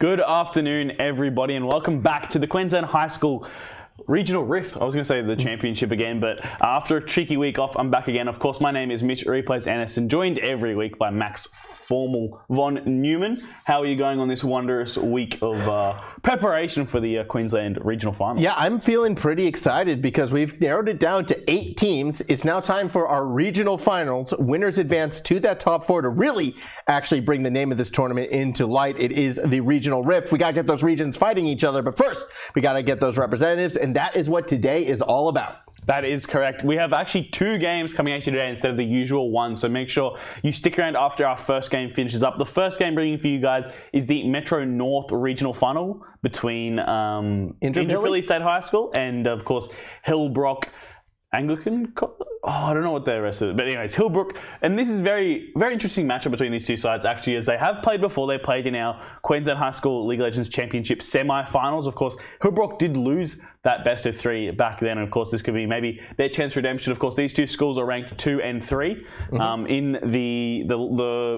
Good afternoon, everybody, and welcome back to the Queensland High School Regional Rift. I was going to say the championship again, but after a tricky week off, I'm back again. Of course, my name is Mitch Replays Anderson, joined every week by Max Formal Von Newman. How are you going on this wondrous week of preparation for the Queensland Regional Final? Yeah, I'm feeling pretty excited because we've narrowed it down to 8 teams. It's now time for our regional finals. Winners advance to that top 4 to really actually bring the name of this tournament into light. It is the Regional Rift. We got to get those regions fighting each other, but first, we got to get those representatives, and that is what today is all about. That is correct. We have actually 2 games coming at you today instead of the usual one, so make sure you stick around after our first game finishes up. The first game bringing for you guys is the Metro North Regional Final between Indooroopilly State High School and, of course, Hillbrook Anglican. I don't know what the rest of it, but anyways, Hillbrook, and this is very interesting matchup between these two sides actually, as they have played before. They played in our Queensland High School League of Legends Championship semi-finals. Of course, Hillbrook did lose that best of 3 back then, and of course, this could be maybe their chance for redemption. Of course, these two schools are ranked 2 and 3 in the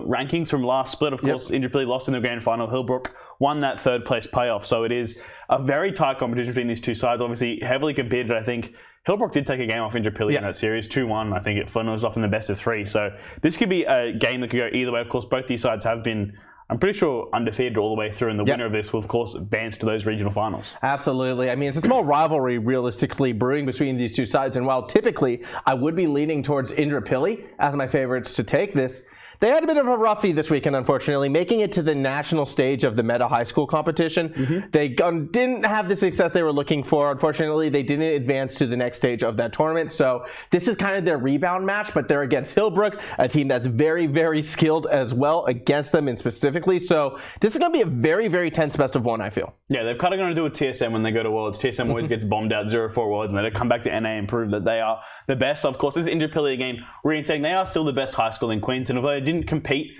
rankings from last split. Of course, Indooroopilly lost in the grand final. Hillbrook won that 3rd place playoff, so it is a very tight competition between these two sides. Obviously, heavily competed. I think Hillbrook did take a game off Indooroopilly in that series, 2-1. I think it was off in the best of 3. So this could be a game that could go either way. Of course, both these sides have been, I'm pretty sure, undefeated all the way through, and the winner of this will, of course, advance to those regional finals. Absolutely. I mean, it's a small rivalry, realistically, brewing between these two sides. And while typically I would be leaning towards Indooroopilly as my favorites to take this, they had a bit of a roughie this weekend, unfortunately, making it to the national stage of the Meta High School competition. They didn't have the success they were looking for. Unfortunately, they didn't advance to the next stage of that tournament. So this is kind of their rebound match, but they're against Hillbrook, a team that's very, very skilled as well against them and specifically. So this is going to be a very, very tense best of 1, I feel. Yeah, they're kind of going to do a TSM when they go to Worlds. TSM always gets bombed out 0-4 Worlds, and they come back to NA and prove that they are the best. So of course, this is Indooroopilly again, reinstating they are still the best high school in Queensland, although they didn't compete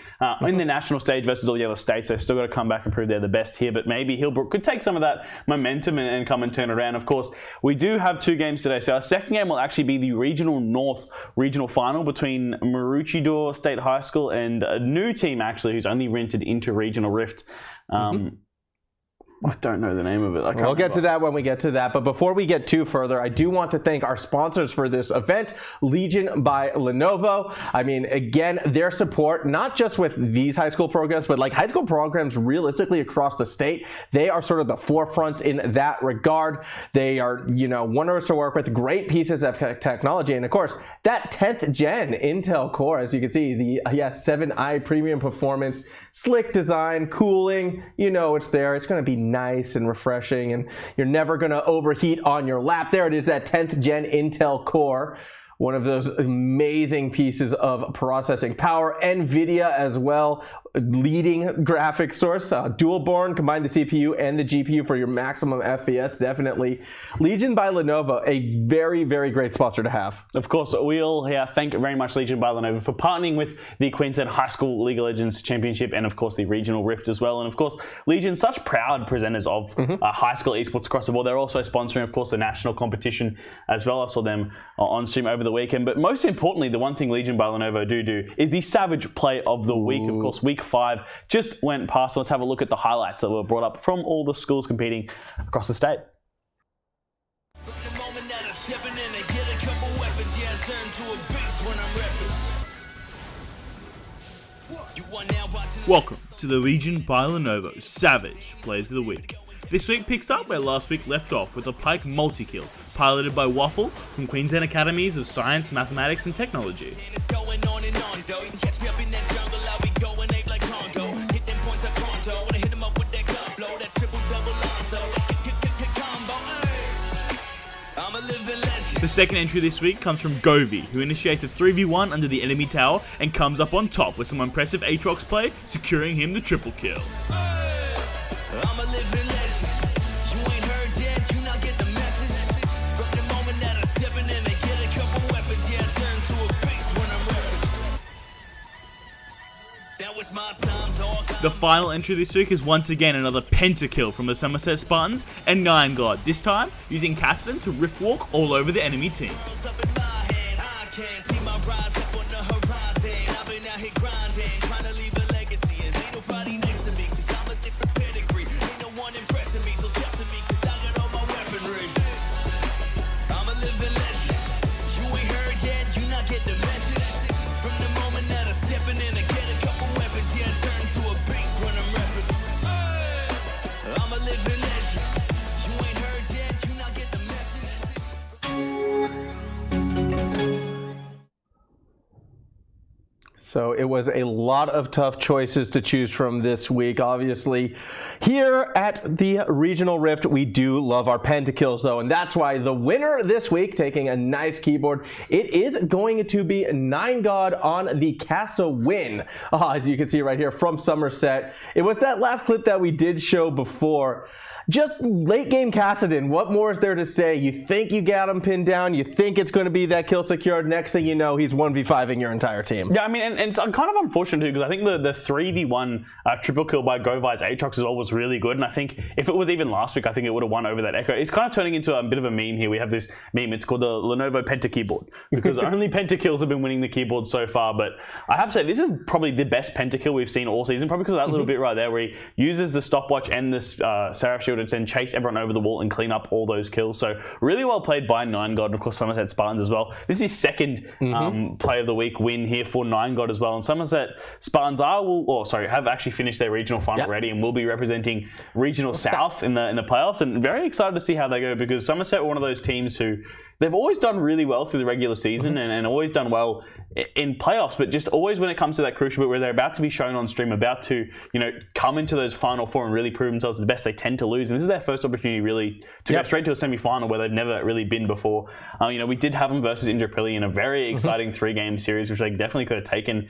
in the national stage versus all the other states. They've still got to come back and prove they're the best here, but maybe Hillbrook could take some of that momentum and come and turn it around. Of course, we do have 2 games today, so our second game will actually be the Regional North Regional Final between Maroochydore State High School and a new team actually who's only rented into Regional Rift. I don't know the name of it. We'll get to that when we get to that. But before we get too further, I do want to thank our sponsors for this event, Legion by Lenovo. I mean, again, their support, not just with these high school programs, but like high school programs realistically across the state. They are sort of the forefronts in that regard. They are, wonders to work with, great pieces of technology. And of course, that 10th gen Intel Core, as you can see, the 7i premium performance, slick design, cooling, it's there. It's going to be nice and refreshing, and you're never going to overheat on your lap. There it is, that 10th gen Intel Core. One of those amazing pieces of processing power. NVIDIA as well, leading graphics source. Dual born, combine the CPU and the GPU for your maximum FPS, definitely. Legion by Lenovo, a very, very great sponsor to have. Of course, we'll thank very much Legion by Lenovo for partnering with the Queensland High School League of Legends Championship and, of course, the Regional Rift as well. And, of course, Legion, such proud presenters of high school esports across the board. They're also sponsoring, of course, the national competition as well. I saw them on stream over the weekend. But most importantly, the one thing Legion by Lenovo do is the Savage Play of the Week. Of course, week 5 just went past. Let's have a look at the highlights that were brought up from all the schools competing across the state. Welcome to the Legion by Lenovo Savage Plays of the Week. This week picks up where last week left off with a Pike multi-kill, piloted by Waffle from Queensland Academies of Science, Mathematics and Technology. The second entry this week comes from Govey, who initiates a 3v1 under the enemy tower and comes up on top with some impressive Aatrox play, securing him the triple kill. The final entry this week is once again another pentakill from the Somerset Spartans and 9 God, this time using Cassidy to rift walk all over the enemy team. So it was a lot of tough choices to choose from this week. Obviously, here at the Regional Rift, we do love our pentakills, though, and that's why the winner this week, taking a nice keyboard, it is going to be 9God on the Casa win. As you can see right here from Somerset. It was that last clip that we did show before. Just late game Kassadin, what more is there to say? You think you got him pinned down, you think it's going to be that kill secured, next thing you know, he's 1v5ing your entire team. Yeah, I mean, and it's kind of unfortunate too, because I think the 3v1 triple kill by Govai's Aatrox as well was really good, and I think if it was even last week, I think it would have won over that Echo. It's kind of turning into a bit of a meme here. We have this meme, it's called the Lenovo Penta Keyboard, because only pentakills have been winning the keyboard so far, but I have to say, this is probably the best pentakill we've seen all season, probably because of that little bit right there, where he uses the stopwatch and this Seraph Shield to then chase everyone over the wall and clean up all those kills. So really well played by 9God, and of course Somerset Spartans as well. This is his second play of the week win here for 9God as well. And Somerset Spartans have actually finished their regional final already and will be representing Regional South in the playoffs. And very excited to see how they go, because Somerset were one of those teams who they've always done really well through the regular season and always done well in playoffs, but just always when it comes to that crucial bit where they're about to be shown on stream, about to, come into those final four and really prove themselves the best, they tend to lose. And this is their first opportunity really to go straight to a semi-final where they've never really been before. We did have them versus Indooroopilly in a very exciting 3-game series, which they definitely could have taken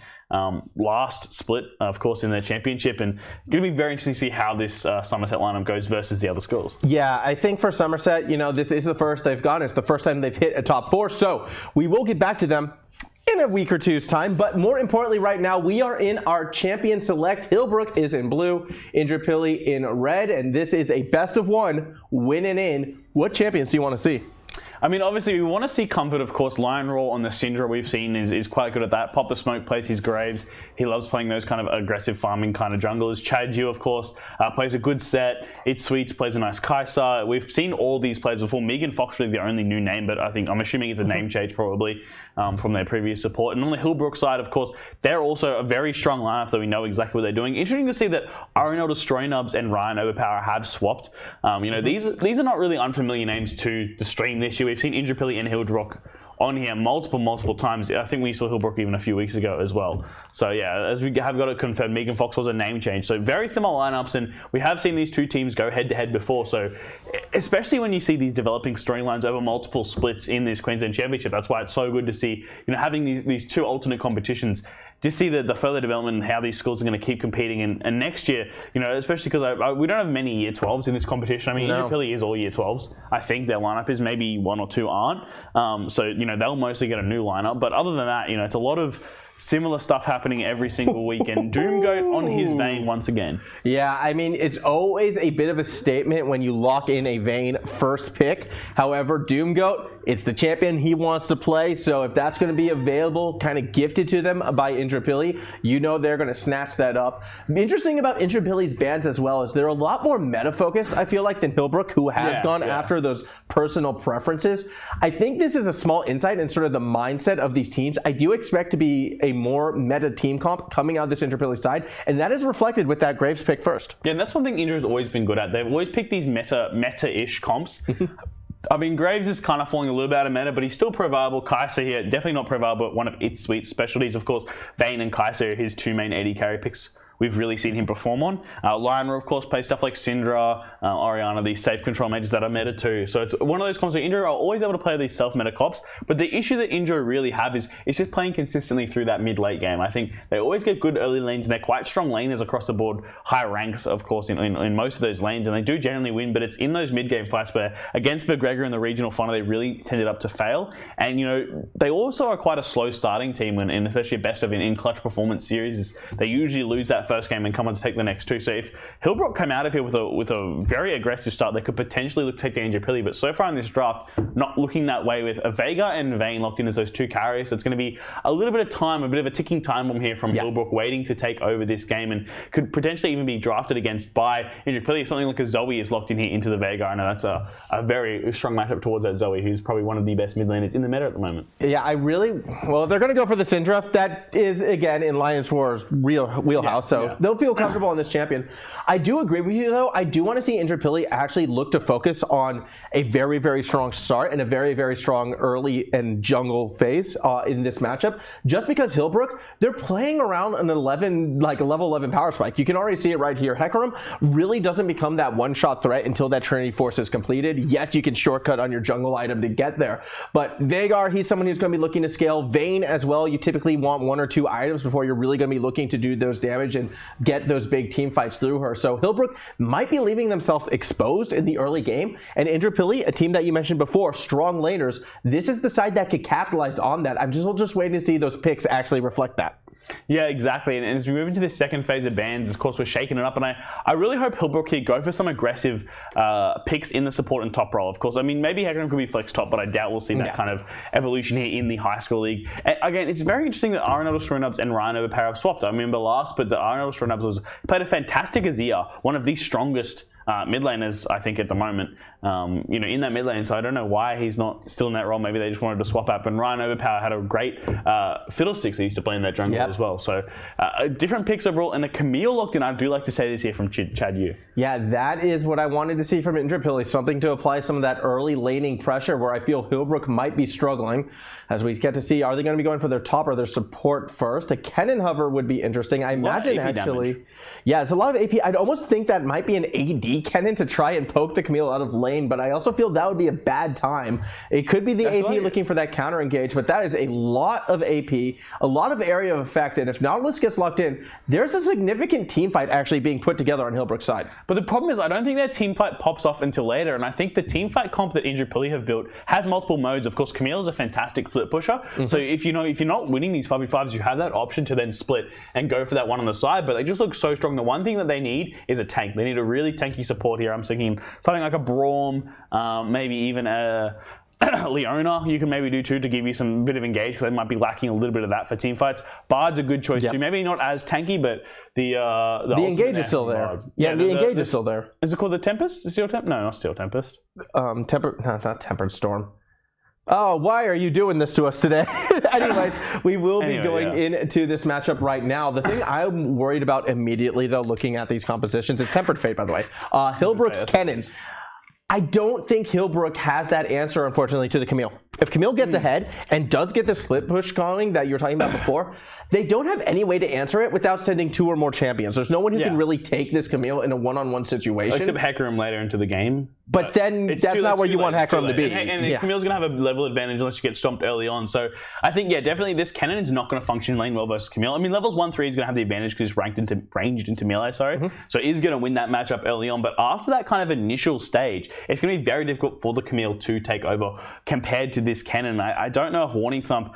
last split, of course, in their championship. And it's going to be very interesting to see how this Somerset lineup goes versus the other schools. Yeah, I think for Somerset, this is the first they've gone. It's the first time they've hit a top 4. So we will get back to them in a week or two's time, but more importantly right now, we are in our champion select. Hillbrook is in blue, Indooroopilly in red, and this is a best of 1 winning in. What champions do you want to see? I mean, obviously, we want to see Comfort, of course. Lionroar on the Syndra we've seen is quite good at that. Pop the Smoke plays his Graves. He loves playing those kind of aggressive farming kind of junglers. chadyou, of course, plays a good set. iTzSweeTz plays a nice Kai'Sa. We've seen all these players before. Megan Fox really the only new name, but I'm assuming it's a name change probably from their previous support. And on the Hillbrook side, of course, they're also a very strong lineup that we know exactly what they're doing. Interesting to see that RnL DeStRoYNuBs and Ryan Overpower have swapped. These are not really unfamiliar names to the stream this year. We've seen Indooroopilly and Hillbrook on here multiple times. I think we saw Hillbrook even a few weeks ago as well. So yeah, as we have got it confirmed, Megan Fox was a name change. So very similar lineups, and we have seen these two teams go head to head before. So especially when you see these developing storylines over multiple splits in this Queensland Championship, that's why it's so good to see having these two alternate competitions. Just see the further development and how these schools are going to keep competing. And next year, especially because we don't have many Year 12s in this competition. I mean, Indooroopilly is all Year 12s. I think their lineup is maybe 1 or 2 aren't. They'll mostly get a new lineup. But other than that, it's a lot of similar stuff happening every single week, and DoomGoat on his Vayne once again. Yeah, I mean, it's always a bit of a statement when you lock in a Vayne first pick. However, DoomGoat, it's the champion he wants to play, so if that's going to be available, kind of gifted to them by Indooroopilly, they're going to snatch that up. Interesting about Indooroopilly's bans as well is they're a lot more meta-focused, I feel like, than Hillbrook, who has gone after those personal preferences. I think this is a small insight in sort of the mindset of these teams. I do expect to be a more meta team comp coming out of this Indooroopilly side, and that is reflected with that Graves pick first. Yeah, and that's one thing Indo's always been good at. They've always picked these meta-ish comps. I mean, Graves is kind of falling a little bit out of meta, but he's still pro viable. Kai'Sa here, definitely not pro viable, but one of iTzSweeTz specialties. Of course, Vayne and Kai'Sa are his 2 main AD carry picks we've really seen him perform on. Lionroar, of course, plays stuff like Syndra, Orianna, these safe control mages that are meta too. So it's one of those comps where Indra are always able to play these self-meta cops, but the issue that Indra really have is just playing consistently through that mid-late game. I think they always get good early lanes, and they're quite strong laners across the board, high ranks, of course, in most of those lanes, and they do generally win, but it's in those mid-game fights where, against McGregor in the regional final, they really tended up to fail. And, they also are quite a slow starting team, and especially best of in clutch performance series, they usually lose that first game and come on to take the next 2. So if Hillbrook come out of here with a very aggressive start, they could potentially look to take the Indooroopilly. But so far in this draft, not looking that way with a Veigar and Vayne locked in as those 2 carries. So it's going to be a little bit of time, a bit of a ticking time bomb here from Hillbrook, waiting to take over this game, and could potentially even be drafted against by Indooroopilly if something like a Zoe is locked in here into the Veigar. I know that's a very strong matchup towards that Zoe, who's probably one of the best mid laners in the meta at the moment. Yeah, if they're going to go for the Syndra, that is, again, in lionroar's wheelhouse. so they'll feel comfortable on this champion. I do agree with you, though. I do want to see Indooroopilly actually look to focus on a very, very strong start and a very, very strong early and jungle phase in this matchup. Just because Hillbrook, they're playing around an 11, like a level 11 power spike. You can already see it right here. Hecarim really doesn't become that one-shot threat until that Trinity Force is completed. Yes, you can shortcut on your jungle item to get there, but Veigar, he's someone who's going to be looking to scale. Vayne as well, you typically want 1 or 2 items before you're really going to be looking to do those damage and get those big team fights through her. So Hillbrook might be leaving themselves exposed in the early game, and Indooroopilly, a team that you mentioned before, strong laners, this is the side that could capitalize on that. I'm just waiting to see those picks actually reflect that. Yeah, exactly. And as we move into this second phase of bans, of course, we're shaking it up. And I really hope Hillbrook here go for some aggressive picks in the support and top role. Of course, I mean, maybe Hecarim could be flex top, but I doubt we'll see that kind of evolution here in the high school league. And again, it's very interesting that RnL DeStRoYNuBs and RnL DeStRoYNuBs have swapped. I remember last, but the RnL DeStRoYNuBs played a fantastic Azir, one of the strongest mid laners, I think, at the moment, in that mid lane. So I don't know why he's not still in that role. Maybe they just wanted to swap up. And Ryan Overpower had a great Fiddlesticks he used to play in that jungle as well. So different picks overall. And the Camille locked in, I do like to say this here from chadyou. Yeah, that is what I wanted to see from Indooroopilly. Something to apply some of that early laning pressure where I feel Hillbrook might be struggling. As we get to see, are they going to be going for their top or their support first? A Kennen hover would be interesting. I imagine actually, yeah, it's a lot of AP. I'd almost think that might be an AD Kennen to try and poke the Camille out of lane, but I also feel that would be a bad time. It could be the AP looking for that counter engage, but that is a lot of AP, a lot of area of effect, and if Nautilus gets locked in, there's a significant team fight actually being put together on Hillbrook's side. But the problem is, I don't think that team fight pops off until later, and I think the team fight comp that Indooroopilly have built has multiple modes. Of course, Camille is a fantastic split pusher, so if you're not winning these 5v5s, you have that option to then split and go for that one on the side, but they just look so strong. The one thing that they need is a tank. They need a really tanky support here. I'm thinking something like a Braum, maybe even a Leona you can maybe do too to give you some bit of engage, because they might be lacking a little bit of that for team fights. Bard's a good choice too. Maybe not as tanky, but the engage is still there. Yeah, the engage is still there. Is it called the Tempest? Steel Tempest? No, not Steel Tempest. No, not Tempered Storm. Oh, why are you doing this to us today? Anyways, we will be going into this matchup right now. The thing I'm worried about immediately, though, looking at these compositions, it's Tempered Fate, by the way. Hillbrook's Kennen. I don't think Hillbrook has that answer, unfortunately, to the Camille. If Camille gets ahead and does get the split push calling that you were talking about before, they don't have any way to answer it without sending 2 or more champions. There's no one who can really take this Camille in a one-on-one situation. Except Hecarim later into the game. But then that's not where you want Hecarim to be. And Camille's going to have a level advantage unless you get stomped early on. So I think, definitely this Kennen is not going to function lane well versus Camille. I mean, levels 1-3 is going to have the advantage because he's ranged into melee, So he's going to win that matchup early on. But after that kind of initial stage, it's going to be very difficult for the Camille to take over compared to this Kennen. I don't know if WarningThump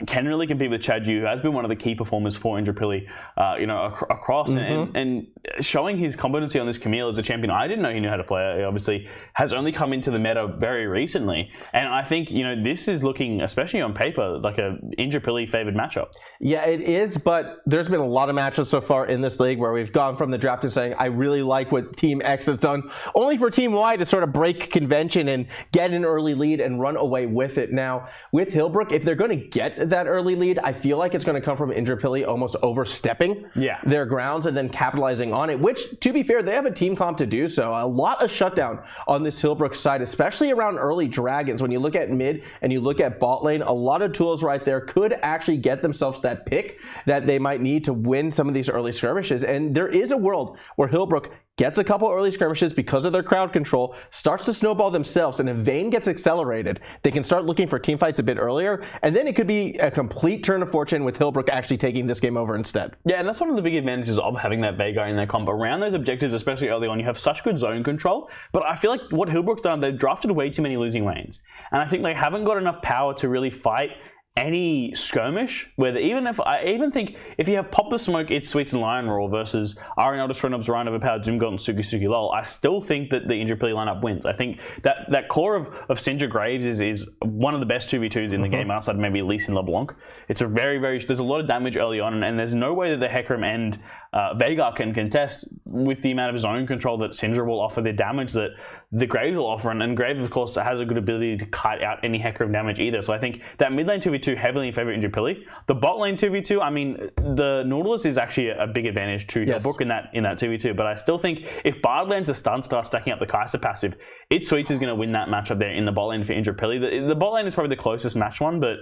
can really compete with chadyou, who has been one of the key performers for Indooroopilly, across. And showing his competency on this Camille as a champion, I didn't know he knew how to play it. He obviously has only come into the meta very recently. And I think, this is looking, especially on paper, like a Indooroopilly favored matchup. Yeah, it is, but there's been a lot of matchups so far in this league where we've gone from the draft to saying, I really like what Team X has done, only for Team Y to sort of break convention and get an early lead and run away with it. Now, with Hillbrook, if they're going to get that early lead, I feel like it's going to come from Indooroopilly almost overstepping their grounds and then capitalizing on it, which, to be fair, they have a team comp to do so. A lot of shutdown on this Hillbrook side, especially around early dragons. When you look at mid and you look at bot lane, a lot of tools right there could actually get themselves that pick that they might need to win some of these early skirmishes. And there is a world where Hillbrook gets a couple early skirmishes because of their crowd control, starts to snowball themselves, and if Vayne gets accelerated, they can start looking for team fights a bit earlier, and then it could be a complete turn of fortune with Hillbrook actually taking this game over instead. Yeah, and that's one of the big advantages of having that Veigar in their comp. Around those objectives, especially early on, you have such good zone control, but I feel like what Hillbrook's done, they've drafted way too many losing lanes, and I think they haven't got enough power to really fight any skirmish, where I even think if you have Pop the Smoke, iTzSweeTz and lionroar versus RnL DeStRoYNuBs, Ryan Overpower, DoomGoat, and Suki Lol, I still think that the Indooroopilly lineup wins. I think that core of Syndra Graves is one of the best 2v2s in the game, outside maybe at least in LeBlanc. It's a there's a lot of damage early on, and there's no way that the Hecarim and Veigar can contest with the amount of zone control that Syndra will offer, the damage that the Graves will offer, and Graves, of course, has a good ability to kite out any Hecarim damage either. So I think that mid lane 2v2 heavily in favor of Indooroopilly. The bot lane 2v2, I mean, the Nautilus is actually a big advantage to Hillbrook in that 2v2, but I still think if Bard lands a stun, starts stacking up the Kai'Sa passive, iTzSweeTz is going to win that matchup there in the bot lane for Indooroopilly. The bot lane is probably the closest match one, but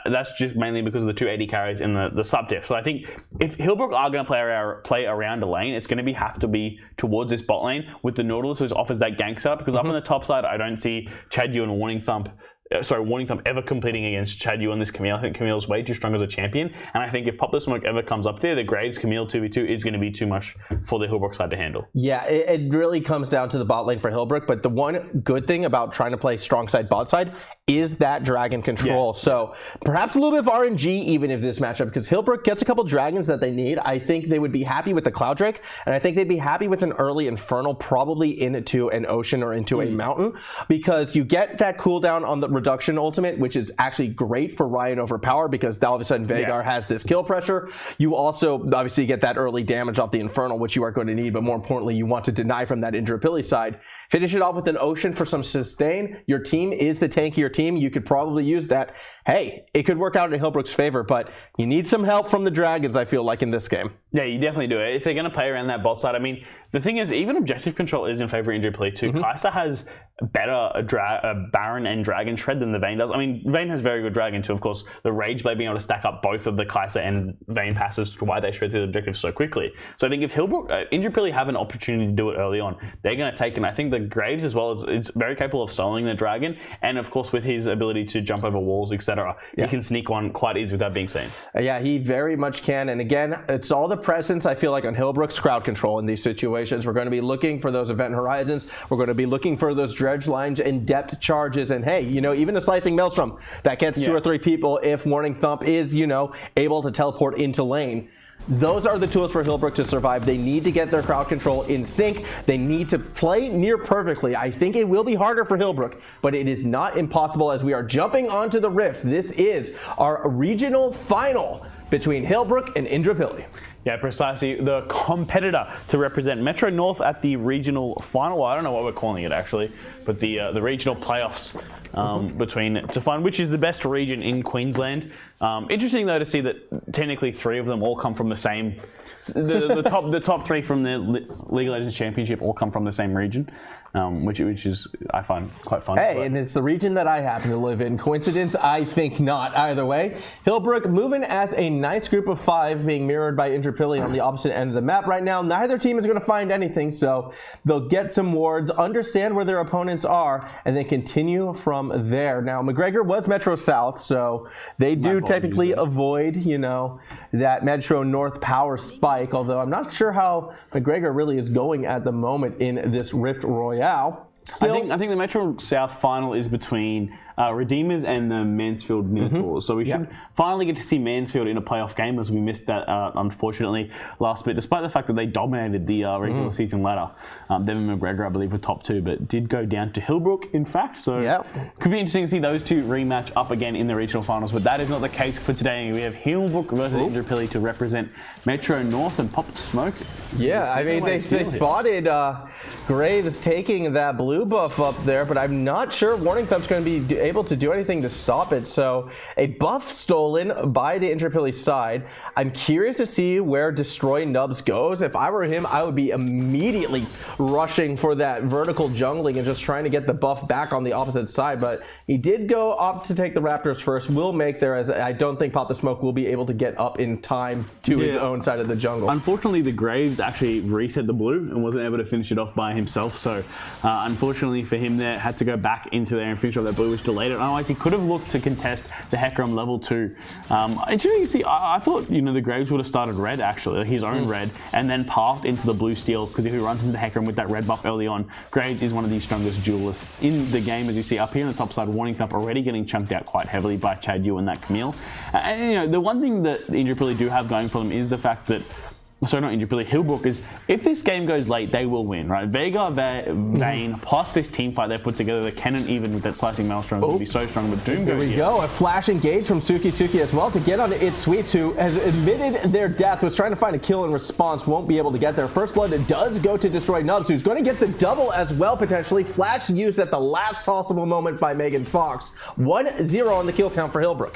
that's just mainly because of the 2 AD carries in the sub diff. So I think if Hillbrook are going to play around a lane, it's going to have to be towards this bot lane with the Nautilus, which offers that gank setup, because up on the top side, I don't see chadyou and WarningThump ever competing against chadyou on this Camille. I think Camille's way too strong as a champion, and I think if Pop the Smoke ever comes up there, the Graves Camille 2v2 is going to be too much for the Hillbrook side to handle. Yeah, it really comes down to the bot lane for Hillbrook, but the one good thing about trying to play strong side bot side is that dragon control. So perhaps a little bit of RNG even if this matchup, because Hillbrook gets a couple dragons that they need. I think they would be happy with the Cloud Drake, and I think they'd be happy with an early Infernal, probably into an ocean or into a mountain, because you get that cooldown on the reduction ultimate, which is actually great for Ryan Overpower, because all of a sudden Veigar has this kill pressure. You also obviously get that early damage off the Infernal, which you are going to need, but more importantly, you want to deny from that Indooroopilly side. Finish it off with an ocean for some sustain. Your team is the tankier team. You could probably use that. Hey, it could work out in Hillbrook's favor, but you need some help from the dragons, I feel like, in this game. Yeah, you definitely do. If they're going to play around that bot side, I mean, the thing is, even objective control is in favor of Indooroopilly too. Kai'Sa has better Baron and Dragon Shred than the Vayne does. I mean, Vayne has very good Dragon too, of course. The Rage Blade being able to stack up both of the Kai'Sa and Vayne passes to why they shred through the objective so quickly. So I think if Indooroopilly have an opportunity to do it early on, they're going to take it. I think the Graves as well it's very capable of soloing the Dragon, and of course with his ability to jump over walls, etc., he can sneak one quite easy without being seen. Yeah, he very much can. And again, it's all the presence, I feel like, on Hillbrook's crowd control in these situations. We're going to be looking for those event horizons. We're going to be looking for those dredge lines and depth charges. And hey, you know, even the slicing maelstrom that gets 2 or 3 people if WarningThump is, you know, able to teleport into lane. Those are the tools for Hillbrook to survive. They need to get their crowd control in sync. They need to play near perfectly. I think it will be harder for Hillbrook, but it is not impossible as we are jumping onto the Rift. This is our regional final between Hillbrook and Indooroopilly. Yeah, precisely. The competitor to represent Metro North at the regional final. Well, I don't know what we're calling it actually, but the regional playoffs to find which is the best region in Queensland. Interesting though to see that technically 3 of them all come from the same. The top 3 from the League of Legends Championship all come from the same region, which is I find quite fun. Hey, and it's the region that I happen to live in. Coincidence? I think not. Either way, Hillbrook moving as a nice group of 5, being mirrored by Indooroopilly on the opposite end of the map right now. Neither team is going to find anything, so they'll get some wards, understand where their opponents are, and then continue from there. Now, McGregor was Metro South, so they do technically avoid, you know, that Metro North power spike, although I'm not sure how McGregor really is going at the moment in this Rift Royale. Still, I think the Metro South final is between Redeemers and the Mansfield Minotaurs. So we should finally get to see Mansfield in a playoff game, as we missed that unfortunately last bit, despite the fact that they dominated the regular season ladder. Devin McGregor, I believe, were top 2, but did go down to Hillbrook, in fact. So could be interesting to see those 2 rematch up again in the regional finals, but that is not the case for today. We have Hillbrook versus Indooroopilly to represent Metro North and Pop Smoke. Yeah, I mean, they spotted Graves taking that blue buff up there, but I'm not sure WarningThump's going to be able to do anything to stop it. So a buff stolen by the Indooroopilly side. I'm curious to see where DeStRoYNuBs goes. If I were him, I would be immediately rushing for that vertical jungling and just trying to get the buff back on the opposite side. But he did go opt to take the Raptors first. Will make there, as I don't think Pop the Smoke will be able to get up in time to his own side of the jungle. Unfortunately, the Graves actually reset the blue and wasn't able to finish it off by himself. So unfortunately for him there, had to go back into there and finish off that blue, which delayed it. Otherwise, he could have looked to contest the Hecarim level 2. Interesting to see, I thought, you know, the Graves would have started red, actually, his own red, and then pathed into the blue steel, because if he runs into the Hecarim with that red buff early on, Graves is one of the strongest duelists in the game, as you see up here on the top side. WarningThump already getting chunked out quite heavily by chadyou and that Camille. And, you know, the one thing that Indooroopilly do have going for them is the fact that sorry, not Indooroopilly, Hillbrook, is if this game goes late, they will win, right? Veigar, Vayne, plus this team fight they put together, the Kennen even with that slicing maelstrom will be so strong. But DoomGoat There we here. go. A flash engage from Suki as well to get onto iTzSweeTz, who has admitted their death, was trying to find a kill in response, won't be able to get there. First blood does go to DeStRoYNuBs, who's going to get the double as well, potentially. Flash used at the last possible moment by Megan Fox. 1-0 on the kill count for Hillbrook.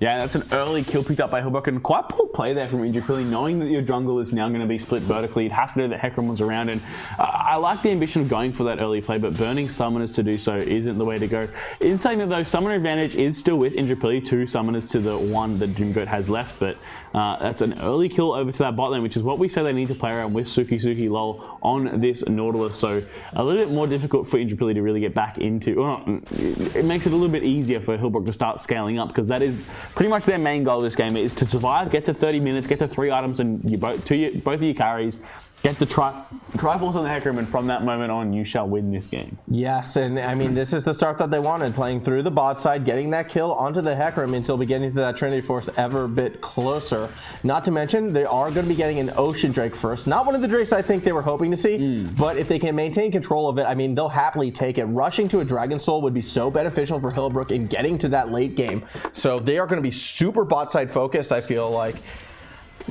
Yeah, that's an early kill picked up by Hillbrook, and quite poor play there from Indooroopilly, knowing that your jungle is now going to be split vertically. You'd have to know that Hecarim was around, and I like the ambition of going for that early play, but burning summoners to do so isn't the way to go. In saying that though, summoner advantage is still with Indooroopilly, 2 summoners to the 1 that DoomGoat has left, but that's an early kill over to that bot lane, which is what we say they need to play around with Suki lol on this Nautilus, so a little bit more difficult for Indooroopilly to really get back into, it makes it a little bit easier for Hillbrook to start scaling up, because that is pretty much their main goal of this game, is to survive, get to 30 minutes, get to 3 items and both of your carries, get the Triforce on the Hecarim, and from that moment on, you shall win this game. Yes, and I mean, this is the start that they wanted, playing through the bot side, getting that kill onto the Hecarim until we get into that Trinity Force ever a bit closer. Not to mention, they are going to be getting an Ocean Drake first. Not one of the Drakes I think they were hoping to see, but if they can maintain control of it, I mean, they'll happily take it. Rushing to a Dragon Soul would be so beneficial for Hillbrook in getting to that late game. So they are going to be super bot side focused, I feel like.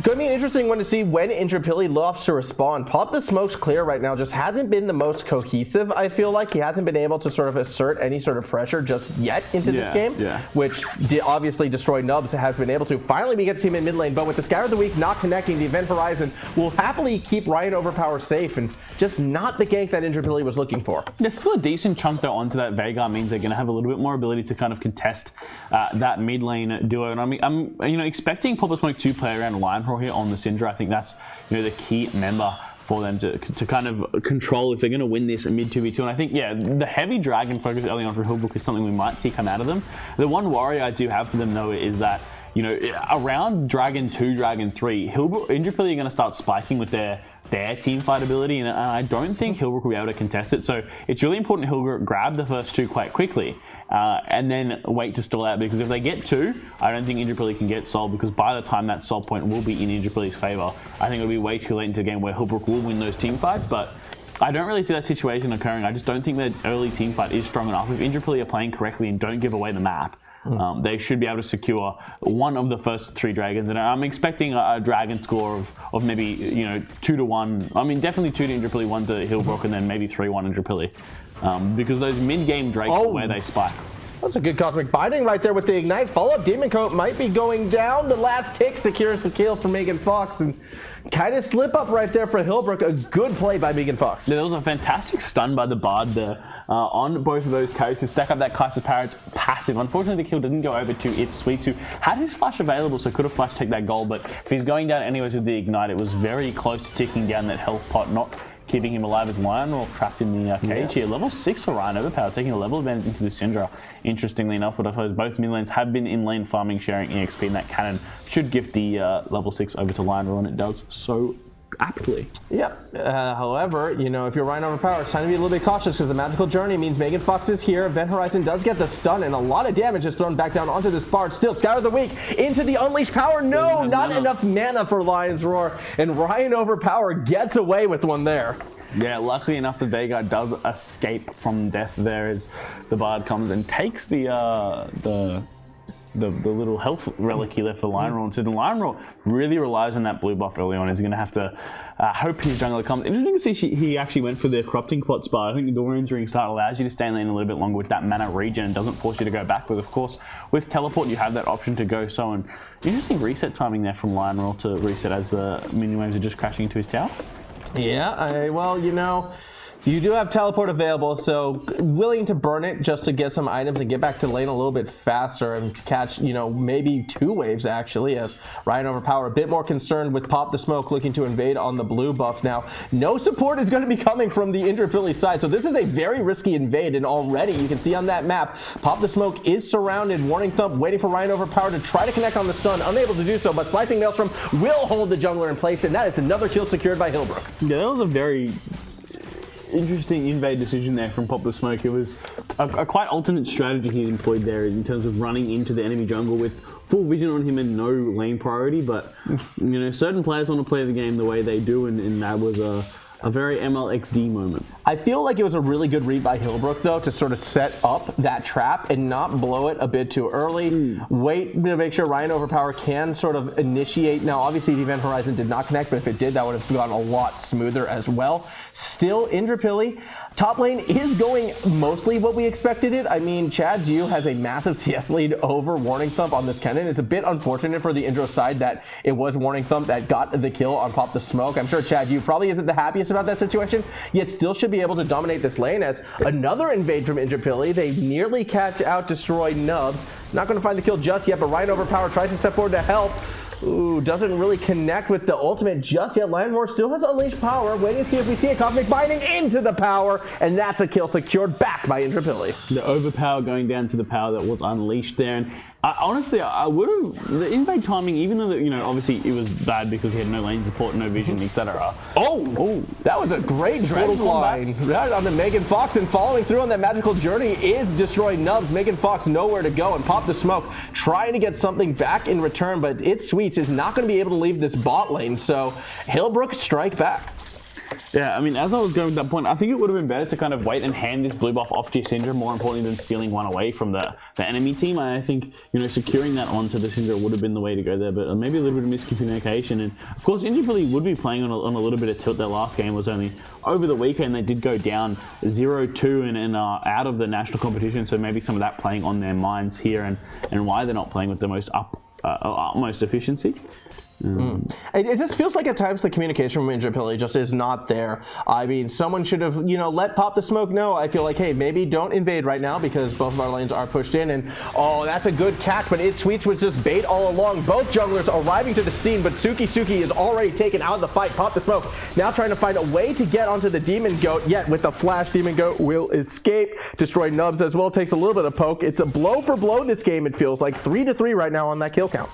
Going to be an interesting one to see when Indooroopilly loves to respond. Pop the Smoke's clear right now just hasn't been the most cohesive, I feel like. He hasn't been able to sort of assert any sort of pressure just yet into this game, which obviously DeStRoYNuBs has been able to. Finally, we get to see him in mid lane, but with the Scour of the Week not connecting, the Event Horizon will happily keep Ryan Overpower safe, and just not the gank that Indooroopilly was looking for. There's still a decent chunk though onto that Veigar, means they're going to have a little bit more ability to kind of contest that mid lane duo. And I mean, I'm expecting Pop the Smoke to play around lionroar here on the Syndra. I think that's the key member for them to kind of control if they're going to win this mid 2v2. And I think, the heavy dragon focus early on for Hillbrook is something we might see come out of them. The one worry I do have for them though is that, around Dragon 2, Dragon 3, Indooroopilly are going to start spiking with their team fight ability, and I don't think Hillbrook will be able to contest it. So it's really important Hillbrook grab the first 2 quite quickly and then wait to stall out, because if they get 2, I don't think Indooroopilly can get Sol, because by the time that Sol point will be in Indooroopilly's favor, I think it'll be way too late into the game where Hillbrook will win those team fights. But I don't really see that situation occurring. I just don't think that early team fight is strong enough. If Indooroopilly are playing correctly and don't give away the map, they should be able to secure one of the first 3 dragons, and I'm expecting a dragon score of maybe 2 to 1. I mean, definitely 2 to Indooroopilly, 1 to Hillbrook, and then maybe 3-1 Indooroopilly, because those mid-game drakes are where they spike. That's a good cosmic binding right there with the ignite follow-up. Demon Coat might be going down. The last tick secures the kill for Megan Fox, and kind of slip up right there for Hillbrook. A good play by Megan Fox. There was a fantastic stun by the Bard there on both of those carries to stack up that Kaiser Parrot's passive. Unfortunately, the kill didn't go over to iTzSweeTz, who had his flash available, so could have flash take that goal. But if he's going down anyways with the ignite, it was very close to ticking down that health pot, not keeping him alive as lionroar trapped in the cage here. Level 6 for Ryan Overpower, taking a level advantage into the Syndra, interestingly enough. But I suppose both mid lanes have been in lane farming, sharing EXP, and that cannon should give the level 6 over to lionroar, and it does so aptly. Yep. However, if you're Ryan Overpower, it's time to be a little bit cautious, because the magical journey means Megan Fox is here. Event Horizon does get the stun, and a lot of damage is thrown back down onto this Bard. Still, Scour of the Week into the Unleashed Power. No, not enough mana for Lion's Roar, and Ryan Overpower gets away with one there. Yeah, luckily enough, the Veigar does escape from death there as the Bard comes and takes the little health relic he left for lionroar. And lionroar really relies on that blue buff early on. He's going to have to hope his jungler comes. Interesting to see he actually went for the corrupting pot spot. I think the Doran's Ring start allows you to stay in lane a little bit longer with that mana regen and doesn't force you to go back. But of course, with teleport, you have that option to go so. And interesting reset timing there from lionroar to reset as the minion waves are just crashing into his tower. Yeah, well, you do have teleport available, so willing to burn it just to get some items and get back to lane a little bit faster and catch, maybe 2 waves actually, as Ryan Overpower a bit more concerned with Pop the Smoke looking to invade on the blue buff. Now, no support is going to be coming from the Indooroopilly side, so this is a very risky invade, and already you can see on that map, Pop the Smoke is surrounded. WarningThump waiting for Ryan Overpower to try to connect on the stun, unable to do so, but Slicing Maelstrom will hold the jungler in place, and that is another kill secured by Hillbrook. Yeah, that was a very interesting invade decision there from Pop the Smoke. It was a quite alternate strategy he employed there in terms of running into the enemy jungle with full vision on him and no lane priority, but you know, certain players want to play the game the way they do, and that was a very MLXD moment. I feel like it was a really good read by Hillbrook, though, to sort of set up that trap and not blow it a bit too early. Wait to make sure Ryan Overpower can sort of initiate. Now, obviously, the Event Horizon did not connect, but if it did, that would have gone a lot smoother as well. Still, Indooroopilly, top lane is going mostly what we expected it. I mean, chadyou has a massive CS lead over WarningThump on this Kennen. It's a bit unfortunate for the Indro side that it was WarningThump that got the kill on Pop the Smoke. I'm sure chadyou probably isn't the happiest about that situation, yet still should be able to dominate this lane as another invade from Indooroopilly. They nearly catch out DeStRoYNuBs. Not going to find the kill just yet, but Ryan Overpower tries to step forward to help. Ooh, doesn't really connect with the ultimate just yet. Lionroar still has unleashed power. Waiting to see if we see a cosmic binding into the power, and that's a kill secured back by Indooroopilly. The overpower going down to the power that was unleashed there, and honestly, I would have the invade timing, even though you know obviously it was bad because he had no lane support, no vision, etc. Oh, that was a great dread line right on the Megan Fox, and following through on that magical journey is DeStRoYNuBs. Megan Fox nowhere to go, and Pop the Smoke trying to get something back in return, but iTzSweeTz is not going to be able to leave this bot lane, so Hillbrook strike back. Yeah, I mean, as I was going to that point, I think it would have been better to kind of wait and hand this blue buff off to your Syndra, more importantly than stealing one away from the enemy team. I think, you know, securing that onto the Syndra would have been the way to go there, but maybe a little bit of miscommunication. And of course, Indooroopilly would be playing on a little bit of tilt. Their last game was only over the weekend. They did go down 0-2 and out of the national competition, so maybe some of that playing on their minds here and why they're not playing with the most utmost efficiency. It just feels like at times the communication from Indooroopilly just is not there. I mean, someone should have, you know, let Pop the Smoke know. I feel like, hey, maybe don't invade right now because both of our lanes are pushed in. And oh, that's a good catch, but iTzSweeTz was just bait all along. Both junglers arriving to the scene, but Suki is already taken out of the fight. Pop the Smoke now trying to find a way to get onto the DoomGoat. Yet with the flash, DoomGoat will escape. DeStRoYNuBs as well takes a little bit of poke. It's a blow for blow this game. It feels like 3-3 right now on that kill count.